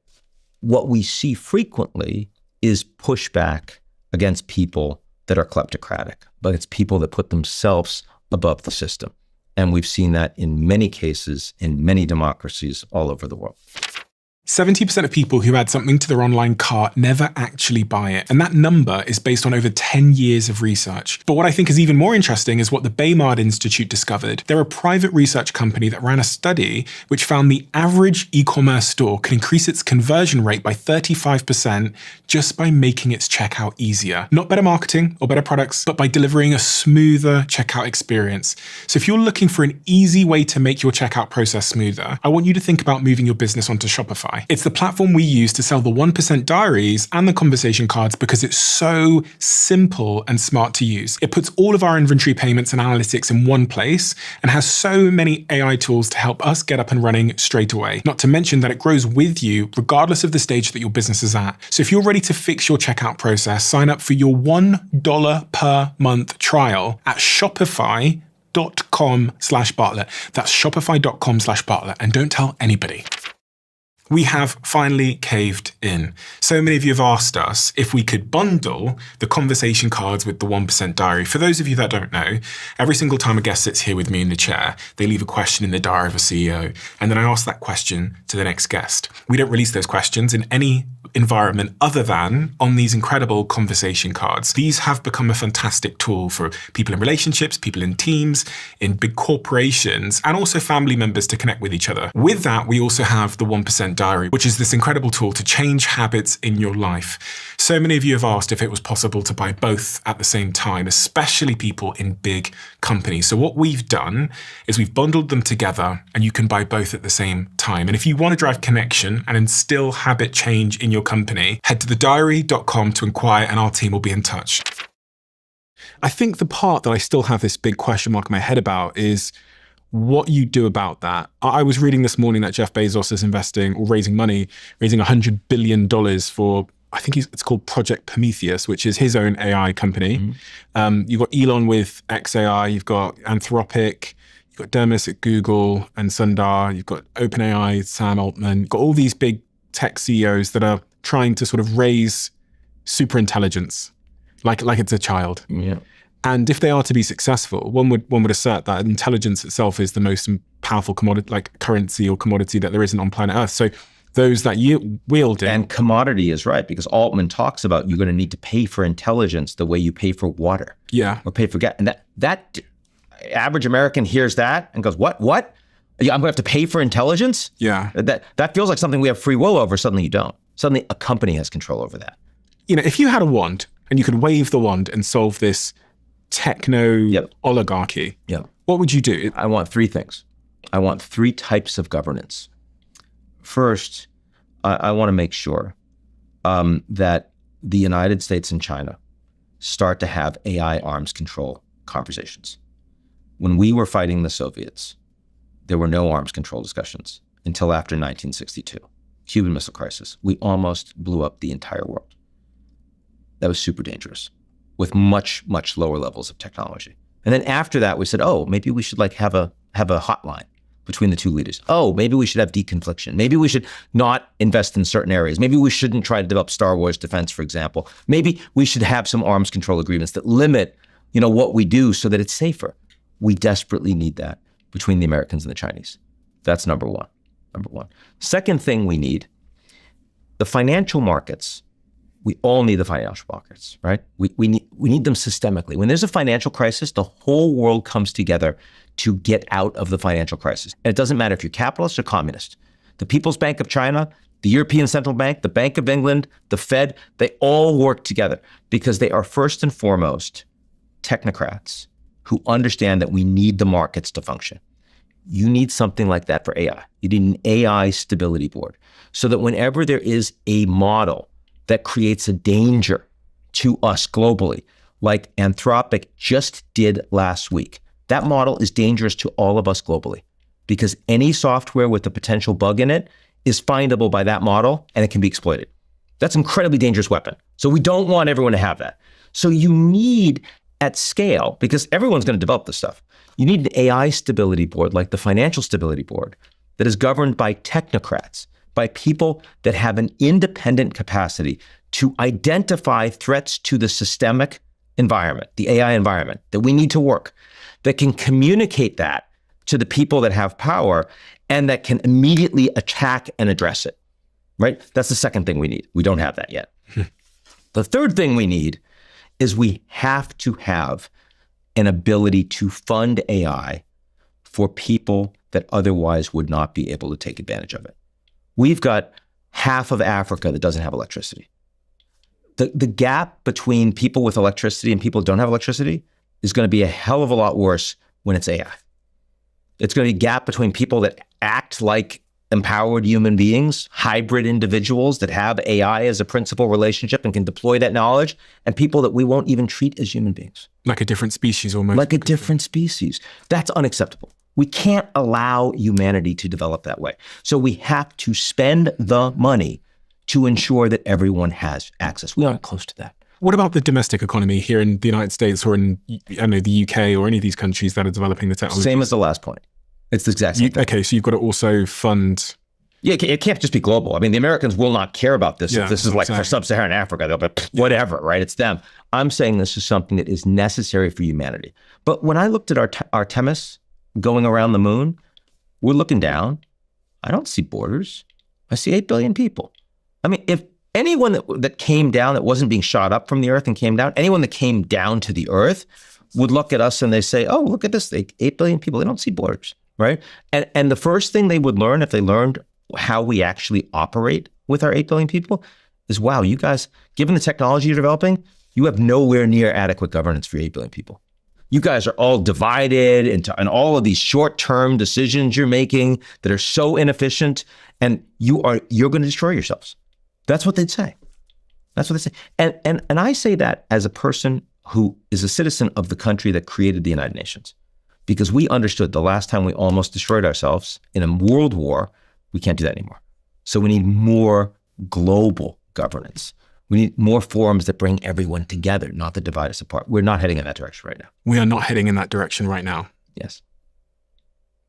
what we see frequently is pushback against people that are kleptocratic, but it's people that put themselves above the system. And we've seen that in many cases in many democracies all over the world. 70% of people who add something to their online cart never actually buy it. And that number is based on over 10 years of research. But what I think is even more interesting is what the Baymard Institute discovered. They're a private research company that ran a study which found the average e-commerce store could increase its conversion rate by 35% just by making its checkout easier. Not better marketing or better products, but by delivering a smoother checkout experience. So if you're looking for an easy way to make your checkout process smoother, I want you to think about moving your business onto Shopify. It's the platform we use to sell the 1% diaries and the conversation cards because it's so simple and smart to use. It puts all of our inventory payments and analytics in one place and has so many AI tools to help us get up and running straight away. Not to mention that it grows with you regardless of the stage that your business is at. So if you're ready to fix your checkout process, sign up for your $1 per month trial at shopify.com/Bartlett. That's shopify.com/Bartlett. And don't tell anybody. We have finally caved in. So many of you have asked us if we could bundle the conversation cards with the 1% diary. For those of you that don't know, every single time a guest sits here with me in the chair, they leave a question in the diary of a CEO. And then I ask that question to the next guest. We don't release those questions in any environment other than on these incredible conversation cards. These have become a fantastic tool for people in relationships, people in teams, in big corporations, and also family members to connect with each other. With that, we also have the 1% diary, which is this incredible tool to change habits in your life. So many of you have asked if it was possible to buy both at the same time, especially people in big companies. So what we've done is we've bundled them together and you can buy both at the same time. And if you want to drive connection and instill habit change in your company, head to thediary.com to inquire and our team will be in touch. I think the part that I still have this big question mark in my head about is what you do about that. I was reading this morning that Jeff Bezos is investing or raising money, raising $100 billion for, I think it's called Project Prometheus, which is his own AI company. Mm-hmm. You've got Elon with XAI, you've got Anthropic, you've got Dermis at Google and Sundar, you've got OpenAI, Sam Altman, you've got all these big tech CEOs that are trying to sort of raise superintelligence, like it's a child. Yeah. And if they are to be successful, one would assert that intelligence itself is the most powerful commodity, like currency or commodity that there isn't on planet Earth. So those that wield it. And commodity is right, because Altman talks about you're going to need to pay for intelligence the way you pay for water. Yeah. Or pay for gas. And that average American hears that and goes, what? I'm going to have to pay for intelligence? Yeah. That feels like something we have free will over. Suddenly you don't. Suddenly a company has control over that. If you had a wand and you could wave the wand and solve this techno oligarchy, what would you do? I want three things. I want three types of governance. First, I want to make sure that the United States and China start to have AI arms control conversations. When we were fighting the Soviets, there were no arms control discussions until after 1962. Cuban Missile Crisis. We almost blew up the entire world. That was super dangerous with much, much lower levels of technology. And then after that, we said, oh, maybe we should have a hotline between the two leaders. Oh, maybe we should have deconfliction. Maybe we should not invest in certain areas. Maybe we shouldn't try to develop Star Wars defense, for example. Maybe we should have some arms control agreements that limit, what we do so that it's safer. We desperately need that between the Americans and the Chinese. That's number one. Second thing we need, the financial markets. We all need the financial markets, right? We need them systemically. When there's a financial crisis, the whole world comes together to get out of the financial crisis. And it doesn't matter if you're capitalist or communist. The People's Bank of China, the European Central Bank, the Bank of England, the Fed, they all work together because they are first and foremost technocrats who understand that we need the markets to function. You need something like that for AI. You need an AI stability board so that whenever there is a model that creates a danger to us globally, like Anthropic just did last week, that model is dangerous to all of us globally because any software with a potential bug in it is findable by that model and it can be exploited. That's an incredibly dangerous weapon. So we don't want everyone to have that. So you need at scale, because everyone's going to develop this stuff, you need an AI stability board like the Financial Stability Board that is governed by technocrats, by people that have an independent capacity to identify threats to the systemic environment, the AI environment, that we need to work, that can communicate that to the people that have power and that can immediately attack and address it, right? That's the second thing we need. We don't have that yet. The third thing we need is we have to have an ability to fund AI for people that otherwise would not be able to take advantage of it. We've got half of Africa that doesn't have electricity. The gap between people with electricity and people who don't have electricity is going to be a hell of a lot worse when it's AI. It's going to be a gap between people that act like empowered human beings, hybrid individuals that have AI as a principal relationship and can deploy that knowledge, and people that we won't even treat as human beings. Like a different species almost. Like a different species. That's unacceptable. We can't allow humanity to develop that way. So we have to spend the money to ensure that everyone has access. We aren't close to that. What about the domestic economy here in the United States or in the UK or any of these countries that are developing the technology? Same as the last point. It's the exact same thing. Okay, so you've got to also fund... Yeah, it can't just be global. I mean, the Americans will not care about this. If this is like for sub-Saharan Africa, they'll be whatever, right? It's them. I'm saying this is something that is necessary for humanity. But when I looked at Artemis going around the moon, we're looking down. I don't see borders. I see 8 billion people. I mean, if anyone that came down that wasn't being shot up from the Earth and came down, anyone that came down to the Earth would look at us and they say, oh, look at this, 8 billion people. They don't see borders, right? And the first thing they would learn if they learned how we actually operate with our 8 billion people is, wow, you guys, given the technology you're developing, you have nowhere near adequate governance for 8 billion people. You guys are all divided into all of these short-term decisions you're making that are so inefficient, and you're going to destroy yourselves. That's what they'd say. That's what they say. And I say that as a person who is a citizen of the country that created the United Nations, because we understood the last time we almost destroyed ourselves in a world war, we can't do that anymore. So we need more global governance. We need more forums that bring everyone together, not that divide us apart. We're not heading in that direction right now. We are not heading in that direction right now. Yes.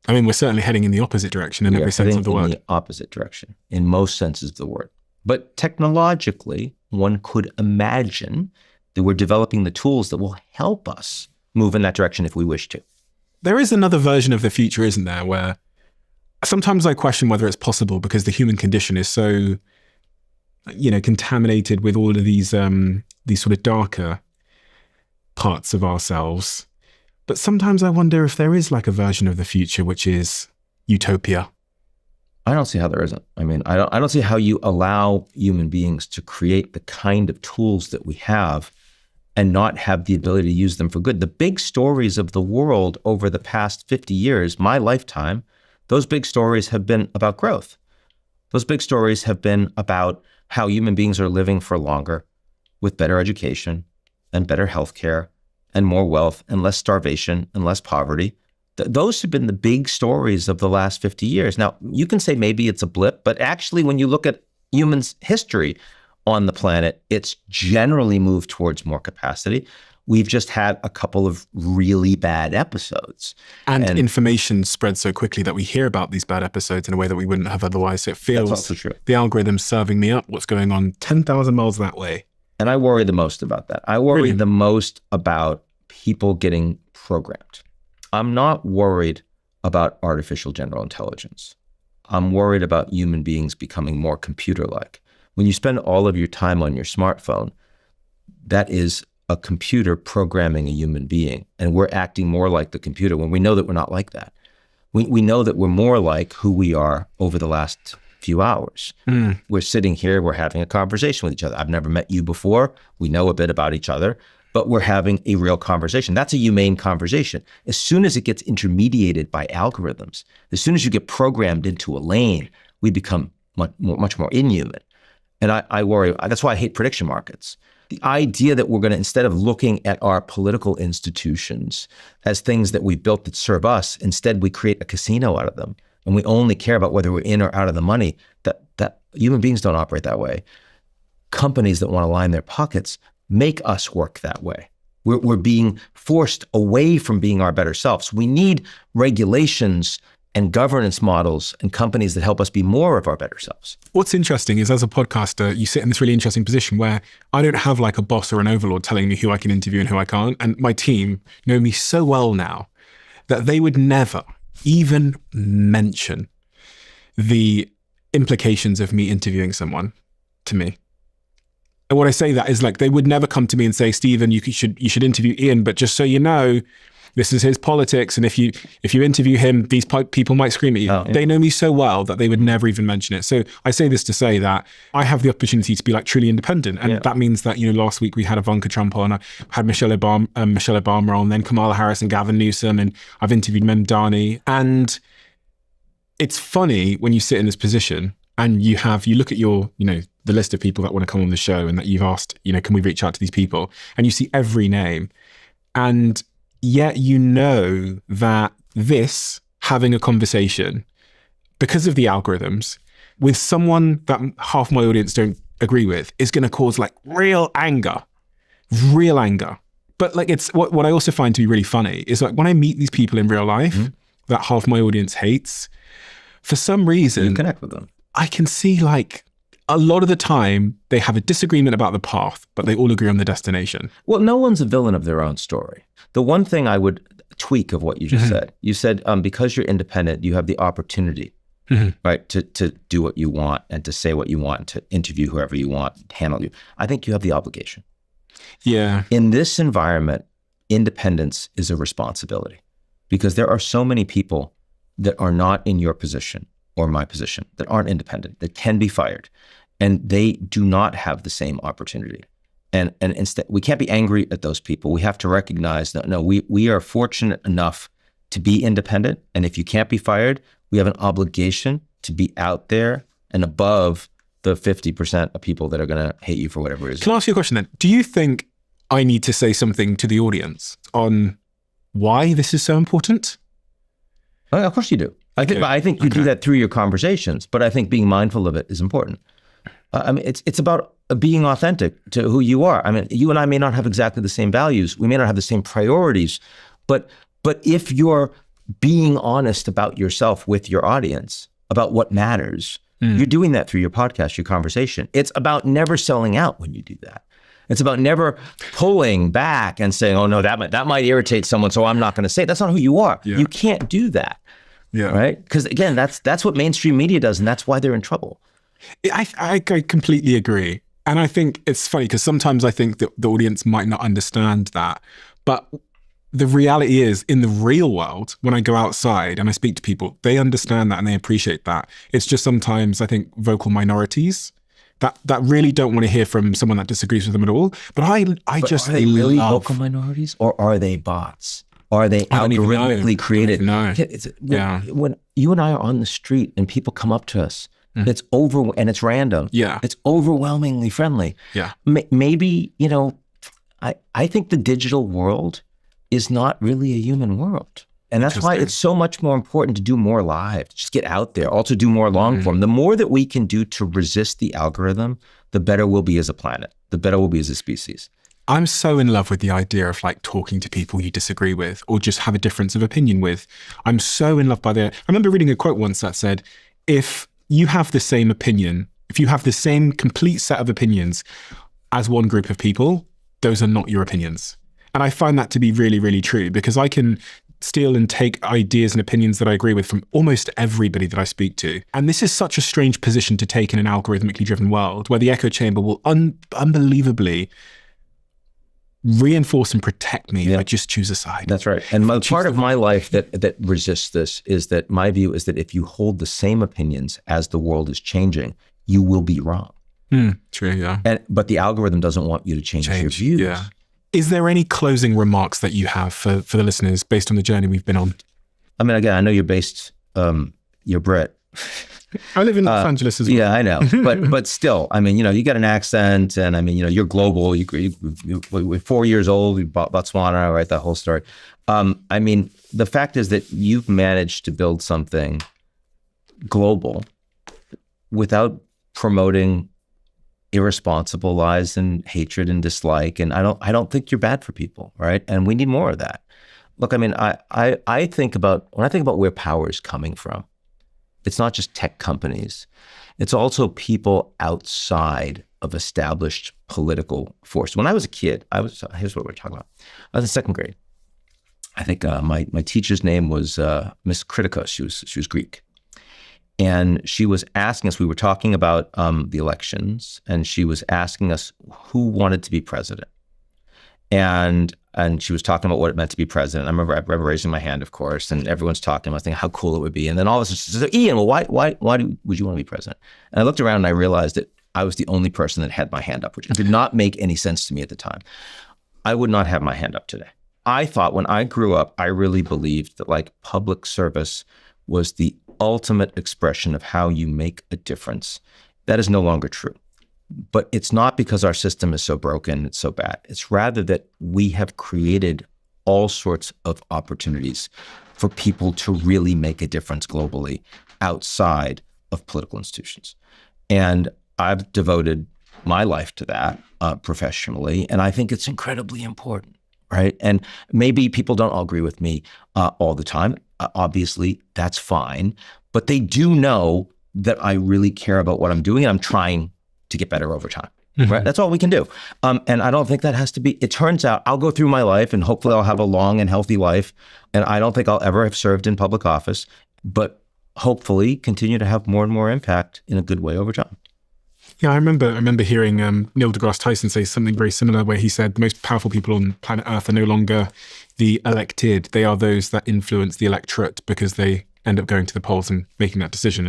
I mean, we're certainly heading in the opposite direction in every sense of the word. In the opposite direction, in most senses of the word. But technologically, one could imagine that we're developing the tools that will help us move in that direction if we wish to. There is another version of the future, isn't there, where sometimes I question whether it's possible because the human condition is so, contaminated with all of these sort of darker parts of ourselves. But sometimes I wonder if there is like a version of the future which is utopia. I don't see how there isn't. I mean, I don't see how you allow human beings to create the kind of tools that we have and not have the ability to use them for good. The big stories of the world over the past 50 years, my lifetime, those big stories have been about growth. Those big stories have been about how human beings are living for longer with better education and better healthcare and more wealth and less starvation and less poverty. Those have been the big stories of the last 50 years. Now, you can say maybe it's a blip, but actually when you look at humans' history on the planet, it's generally moved towards more capacity. We've just had a couple of really bad episodes. And information spreads so quickly that we hear about these bad episodes in a way that we wouldn't have otherwise. So it feels That's also true. The algorithm's serving me up what's going on 10,000 miles that way. And I worry the most about that. I worry the most about people getting programmed. I'm not worried about artificial general intelligence. I'm worried about human beings becoming more computer-like. When you spend all of your time on your smartphone, that is a computer programming a human being, and we're acting more like the computer when we know that we're not like that. We know that we're more like who we are over the last few hours. We're sitting here, we're having a conversation with each other. I've never met you before. We know a bit about each other, but we're having a real conversation. That's a humane conversation. As soon as it gets intermediated by algorithms, as soon as you get programmed into a lane, we become much more inhuman. And I worry, that's why I hate prediction markets. The idea that we're going to, instead of looking at our political institutions as things that we built that serve us, instead we create a casino out of them. And we only care about whether we're in or out of the money. That human beings don't operate that way. Companies that want to line their pockets make us work that way. We're being forced away from being our better selves. We need regulations and governance models and companies that help us be more of our better selves. What's interesting is as a podcaster, you sit in this really interesting position where I don't have like a boss or an overlord telling me who I can interview and who I can't. And my team know me so well now that they would never even mention the implications of me interviewing someone to me. And what I say that is like, they would never come to me and say, Stephen, you should interview Ian, but just so you know, this is his politics, and if you interview him, these people might scream at you. Oh, yeah. They know me so well that they would never even mention it. So I say this to say that I have the opportunity to be like truly independent, and that means that last week we had Ivanka Trump on, I had Michelle Obama on, then Kamala Harris and Gavin Newsom, and I've interviewed Memdani. And it's funny when you sit in this position and you look at your the list of people that want to come on the show, and that you've asked can we reach out to these people, and you see every name, and yet that this, having a conversation, because of the algorithms, with someone that half my audience don't agree with, is going to cause like real anger. But like it's what I also find to be really funny is like when I meet these people in real life that half my audience hates, for some reason, you connect with them. I can see like a lot of the time they have a disagreement about the path, but they all agree on the destination. Well, no one's a villain of their own story. The one thing I would tweak of what you just said, you said because you're independent, you have the opportunity, right, to do what you want and to say what you want, to interview whoever you want, handle you. I think you have the obligation. Yeah. In this environment, independence is a responsibility because there are so many people that are not in your position or my position, that aren't independent, that can be fired, and they do not have the same opportunity. And instead, we can't be angry at those people. We have to recognize that, no, we are fortunate enough to be independent, and if you can't be fired, we have an obligation to be out there and above the 50% of people that are going to hate you for whatever reason. Can I ask you a question then? Do you think I need to say something to the audience on why this is so important? Of course you do. I think you do that through your conversations, but I think being mindful of it is important. It's about being authentic to who you are. I mean, you and I may not have exactly the same values. We may not have the same priorities, but if you're being honest about yourself with your audience, about what matters, you're doing that through your podcast, your conversation. It's about never selling out when you do that. It's about never pulling back and saying, oh no, that might irritate someone, so I'm not going to say it. That's not who you are. Yeah. You can't do that. Yeah. Right? Because again, that's what mainstream media does, and that's why they're in trouble. I completely agree. And I think it's funny because sometimes I think that the audience might not understand that. But the reality is, in the real world, when I go outside and I speak to people, they understand that and they appreciate that. It's just sometimes, I think, vocal minorities that really don't want to hear from someone that disagrees with them at all. But are they really vocal minorities, or are they bots? Are they algorithmically created? No. When you and I are on the street and people come up to us, it's and it's random. Yeah. It's overwhelmingly friendly. Yeah. Maybe, I think the digital world is not really a human world. And that's why it's so much more important to do more live, just get out there, also do more long form. The more that we can do to resist the algorithm, the better we'll be as a planet, the better we'll be as a species. I'm so in love with the idea of like talking to people you disagree with or just have a difference of opinion with. I'm so in love by I remember reading a quote once that said, if you have the same opinion, if you have the same complete set of opinions as one group of people, those are not your opinions. And I find that to be really, really true, because I can steal and take ideas and opinions that I agree with from almost everybody that I speak to. And this is such a strange position to take in an algorithmically driven world where the echo chamber will unbelievably reinforce and protect me if I just choose a side. That's right. And part of my life that resists this is that my view is that if you hold the same opinions as the world is changing, you will be wrong. True, yeah. But the algorithm doesn't want you to change your views. Yeah. Is there any closing remarks that you have for the listeners based on the journey we've been on? I mean, again, I know you're based, you're Brit. I live in Los Angeles as well. Yeah, I know. But still, I mean, you got an accent, and I mean, you're global. You're 4 years old, you bought Botswana, right? That whole story. I mean, the fact is that you've managed to build something global without promoting irresponsible lies and hatred and dislike. And I don't think you're bad for people, right? And we need more of that. Look, I mean, I think about, when I think about where power is coming from, it's not just tech companies. It's also people outside of established political force. When I was a kid, here's what we're talking about. I was in second grade. I think my teacher's name was Miss Kritikos. She was Greek. And she was asking us, we were talking about the elections, and she was asking us who wanted to be president. And she was talking about what it meant to be president. I remember raising my hand, of course, and everyone's talking. I was thinking how cool it would be. And then all of a sudden she said, Ian, well, why would you want to be president? And I looked around and I realized that I was the only person that had my hand up, which did not make any sense to me at the time. I would not have my hand up today. I thought when I grew up, I really believed that like public service was the ultimate expression of how you make a difference. That is no longer true. But it's not because our system is so broken, it's so bad. It's rather that we have created all sorts of opportunities for people to really make a difference globally outside of political institutions. And I've devoted my life to that professionally, and I think it's incredibly important, right? And maybe people don't all agree with me all the time. Obviously, that's fine. But they do know that I really care about what I'm doing, and I'm trying to get better over time. Right? That's all we can do. And I don't think that has to be, it turns out I'll go through my life and hopefully I'll have a long and healthy life. And I don't think I'll ever have served in public office, but hopefully continue to have more and more impact in a good way over time. Yeah, I remember hearing Neil deGrasse Tyson say something very similar, where he said the most powerful people on planet Earth are no longer the elected. They are those that influence the electorate because they end up going to the polls and making that decision.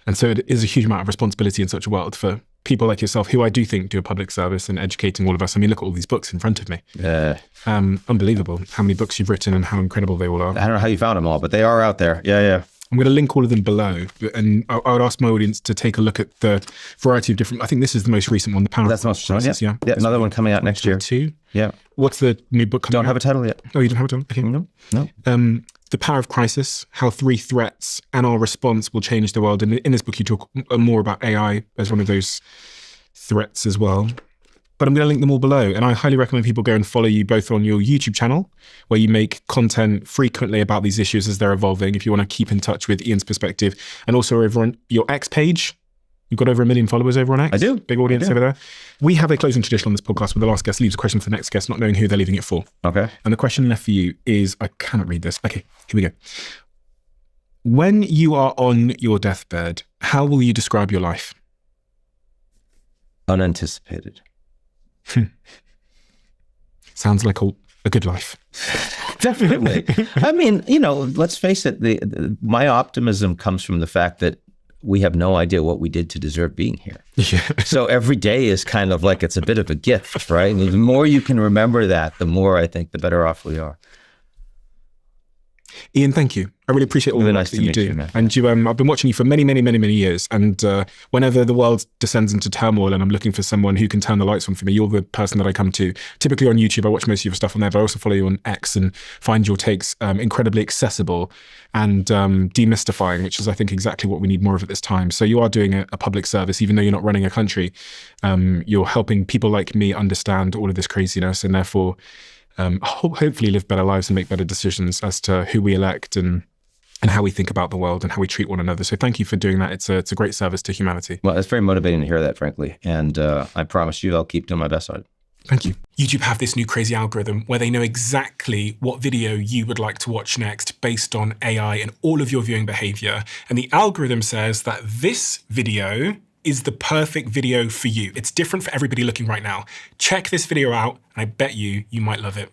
And so it is a huge amount of responsibility in such a world for people like yourself, who I do think do a public service in educating all of us. I mean, look at all these books in front of me. Unbelievable how many books you've written and how incredible they all are. I don't know how you found them all, but they are out there. Yeah. I'm going to link all of them below. And I would ask my audience to take a look at the variety of different, I think this is the most recent one, The Power of Crisis. Yeah, another one coming out next year. 2. Yeah. What's the new book coming out? Don't have a title yet. Oh, you don't have a title? Okay. No. The Power of Crisis, How 3 Threats and Our Response Will Change the World. And in this book, you talk more about AI as one of those threats as well. But I'm going to link them all below. And I highly recommend people go and follow you both on your YouTube channel, where you make content frequently about these issues as they're evolving, if you want to keep in touch with Ian's perspective. And also over on your X page. You've got over 1 million followers over on X. I do. Big audience over there. We have a closing tradition on this podcast where the last guest leaves a question for the next guest, not knowing who they're leaving it for. Okay. And the question left for you is, I cannot read this. Okay, here we go. When you are on your deathbed, how will you describe your life? Unanticipated. Sounds like a good life. Definitely. I mean, let's face it, my optimism comes from the fact that we have no idea what we did to deserve being here. Yeah. So every day is kind of like it's a bit of a gift, right? And the more you can remember that, the more I think the better off we are. Ian, thank you. I really appreciate all the Really work nice that to you meet do. you, man. And I've been watching you for many, many, many, many years. And whenever the world descends into turmoil and I'm looking for someone who can turn the lights on for me, you're the person that I come to. Typically on YouTube, I watch most of your stuff on there, but I also follow you on X and find your takes incredibly accessible and demystifying, which is, I think, exactly what we need more of at this time. So you are doing a public service, even though you're not running a country. You're helping people like me understand all of this craziness and therefore hopefully live better lives and make better decisions as to who we elect and how we think about the world and how we treat one another. So thank you for doing that. It's a great service to humanity. Well, it's very motivating to hear that, frankly. And I promise you I'll keep doing my best on it. Thank you. YouTube have this new crazy algorithm where they know exactly what video you would like to watch next based on AI and all of your viewing behavior. And the algorithm says that this video is the perfect video for you. It's different for everybody looking right now. Check this video out, and I bet you might love it.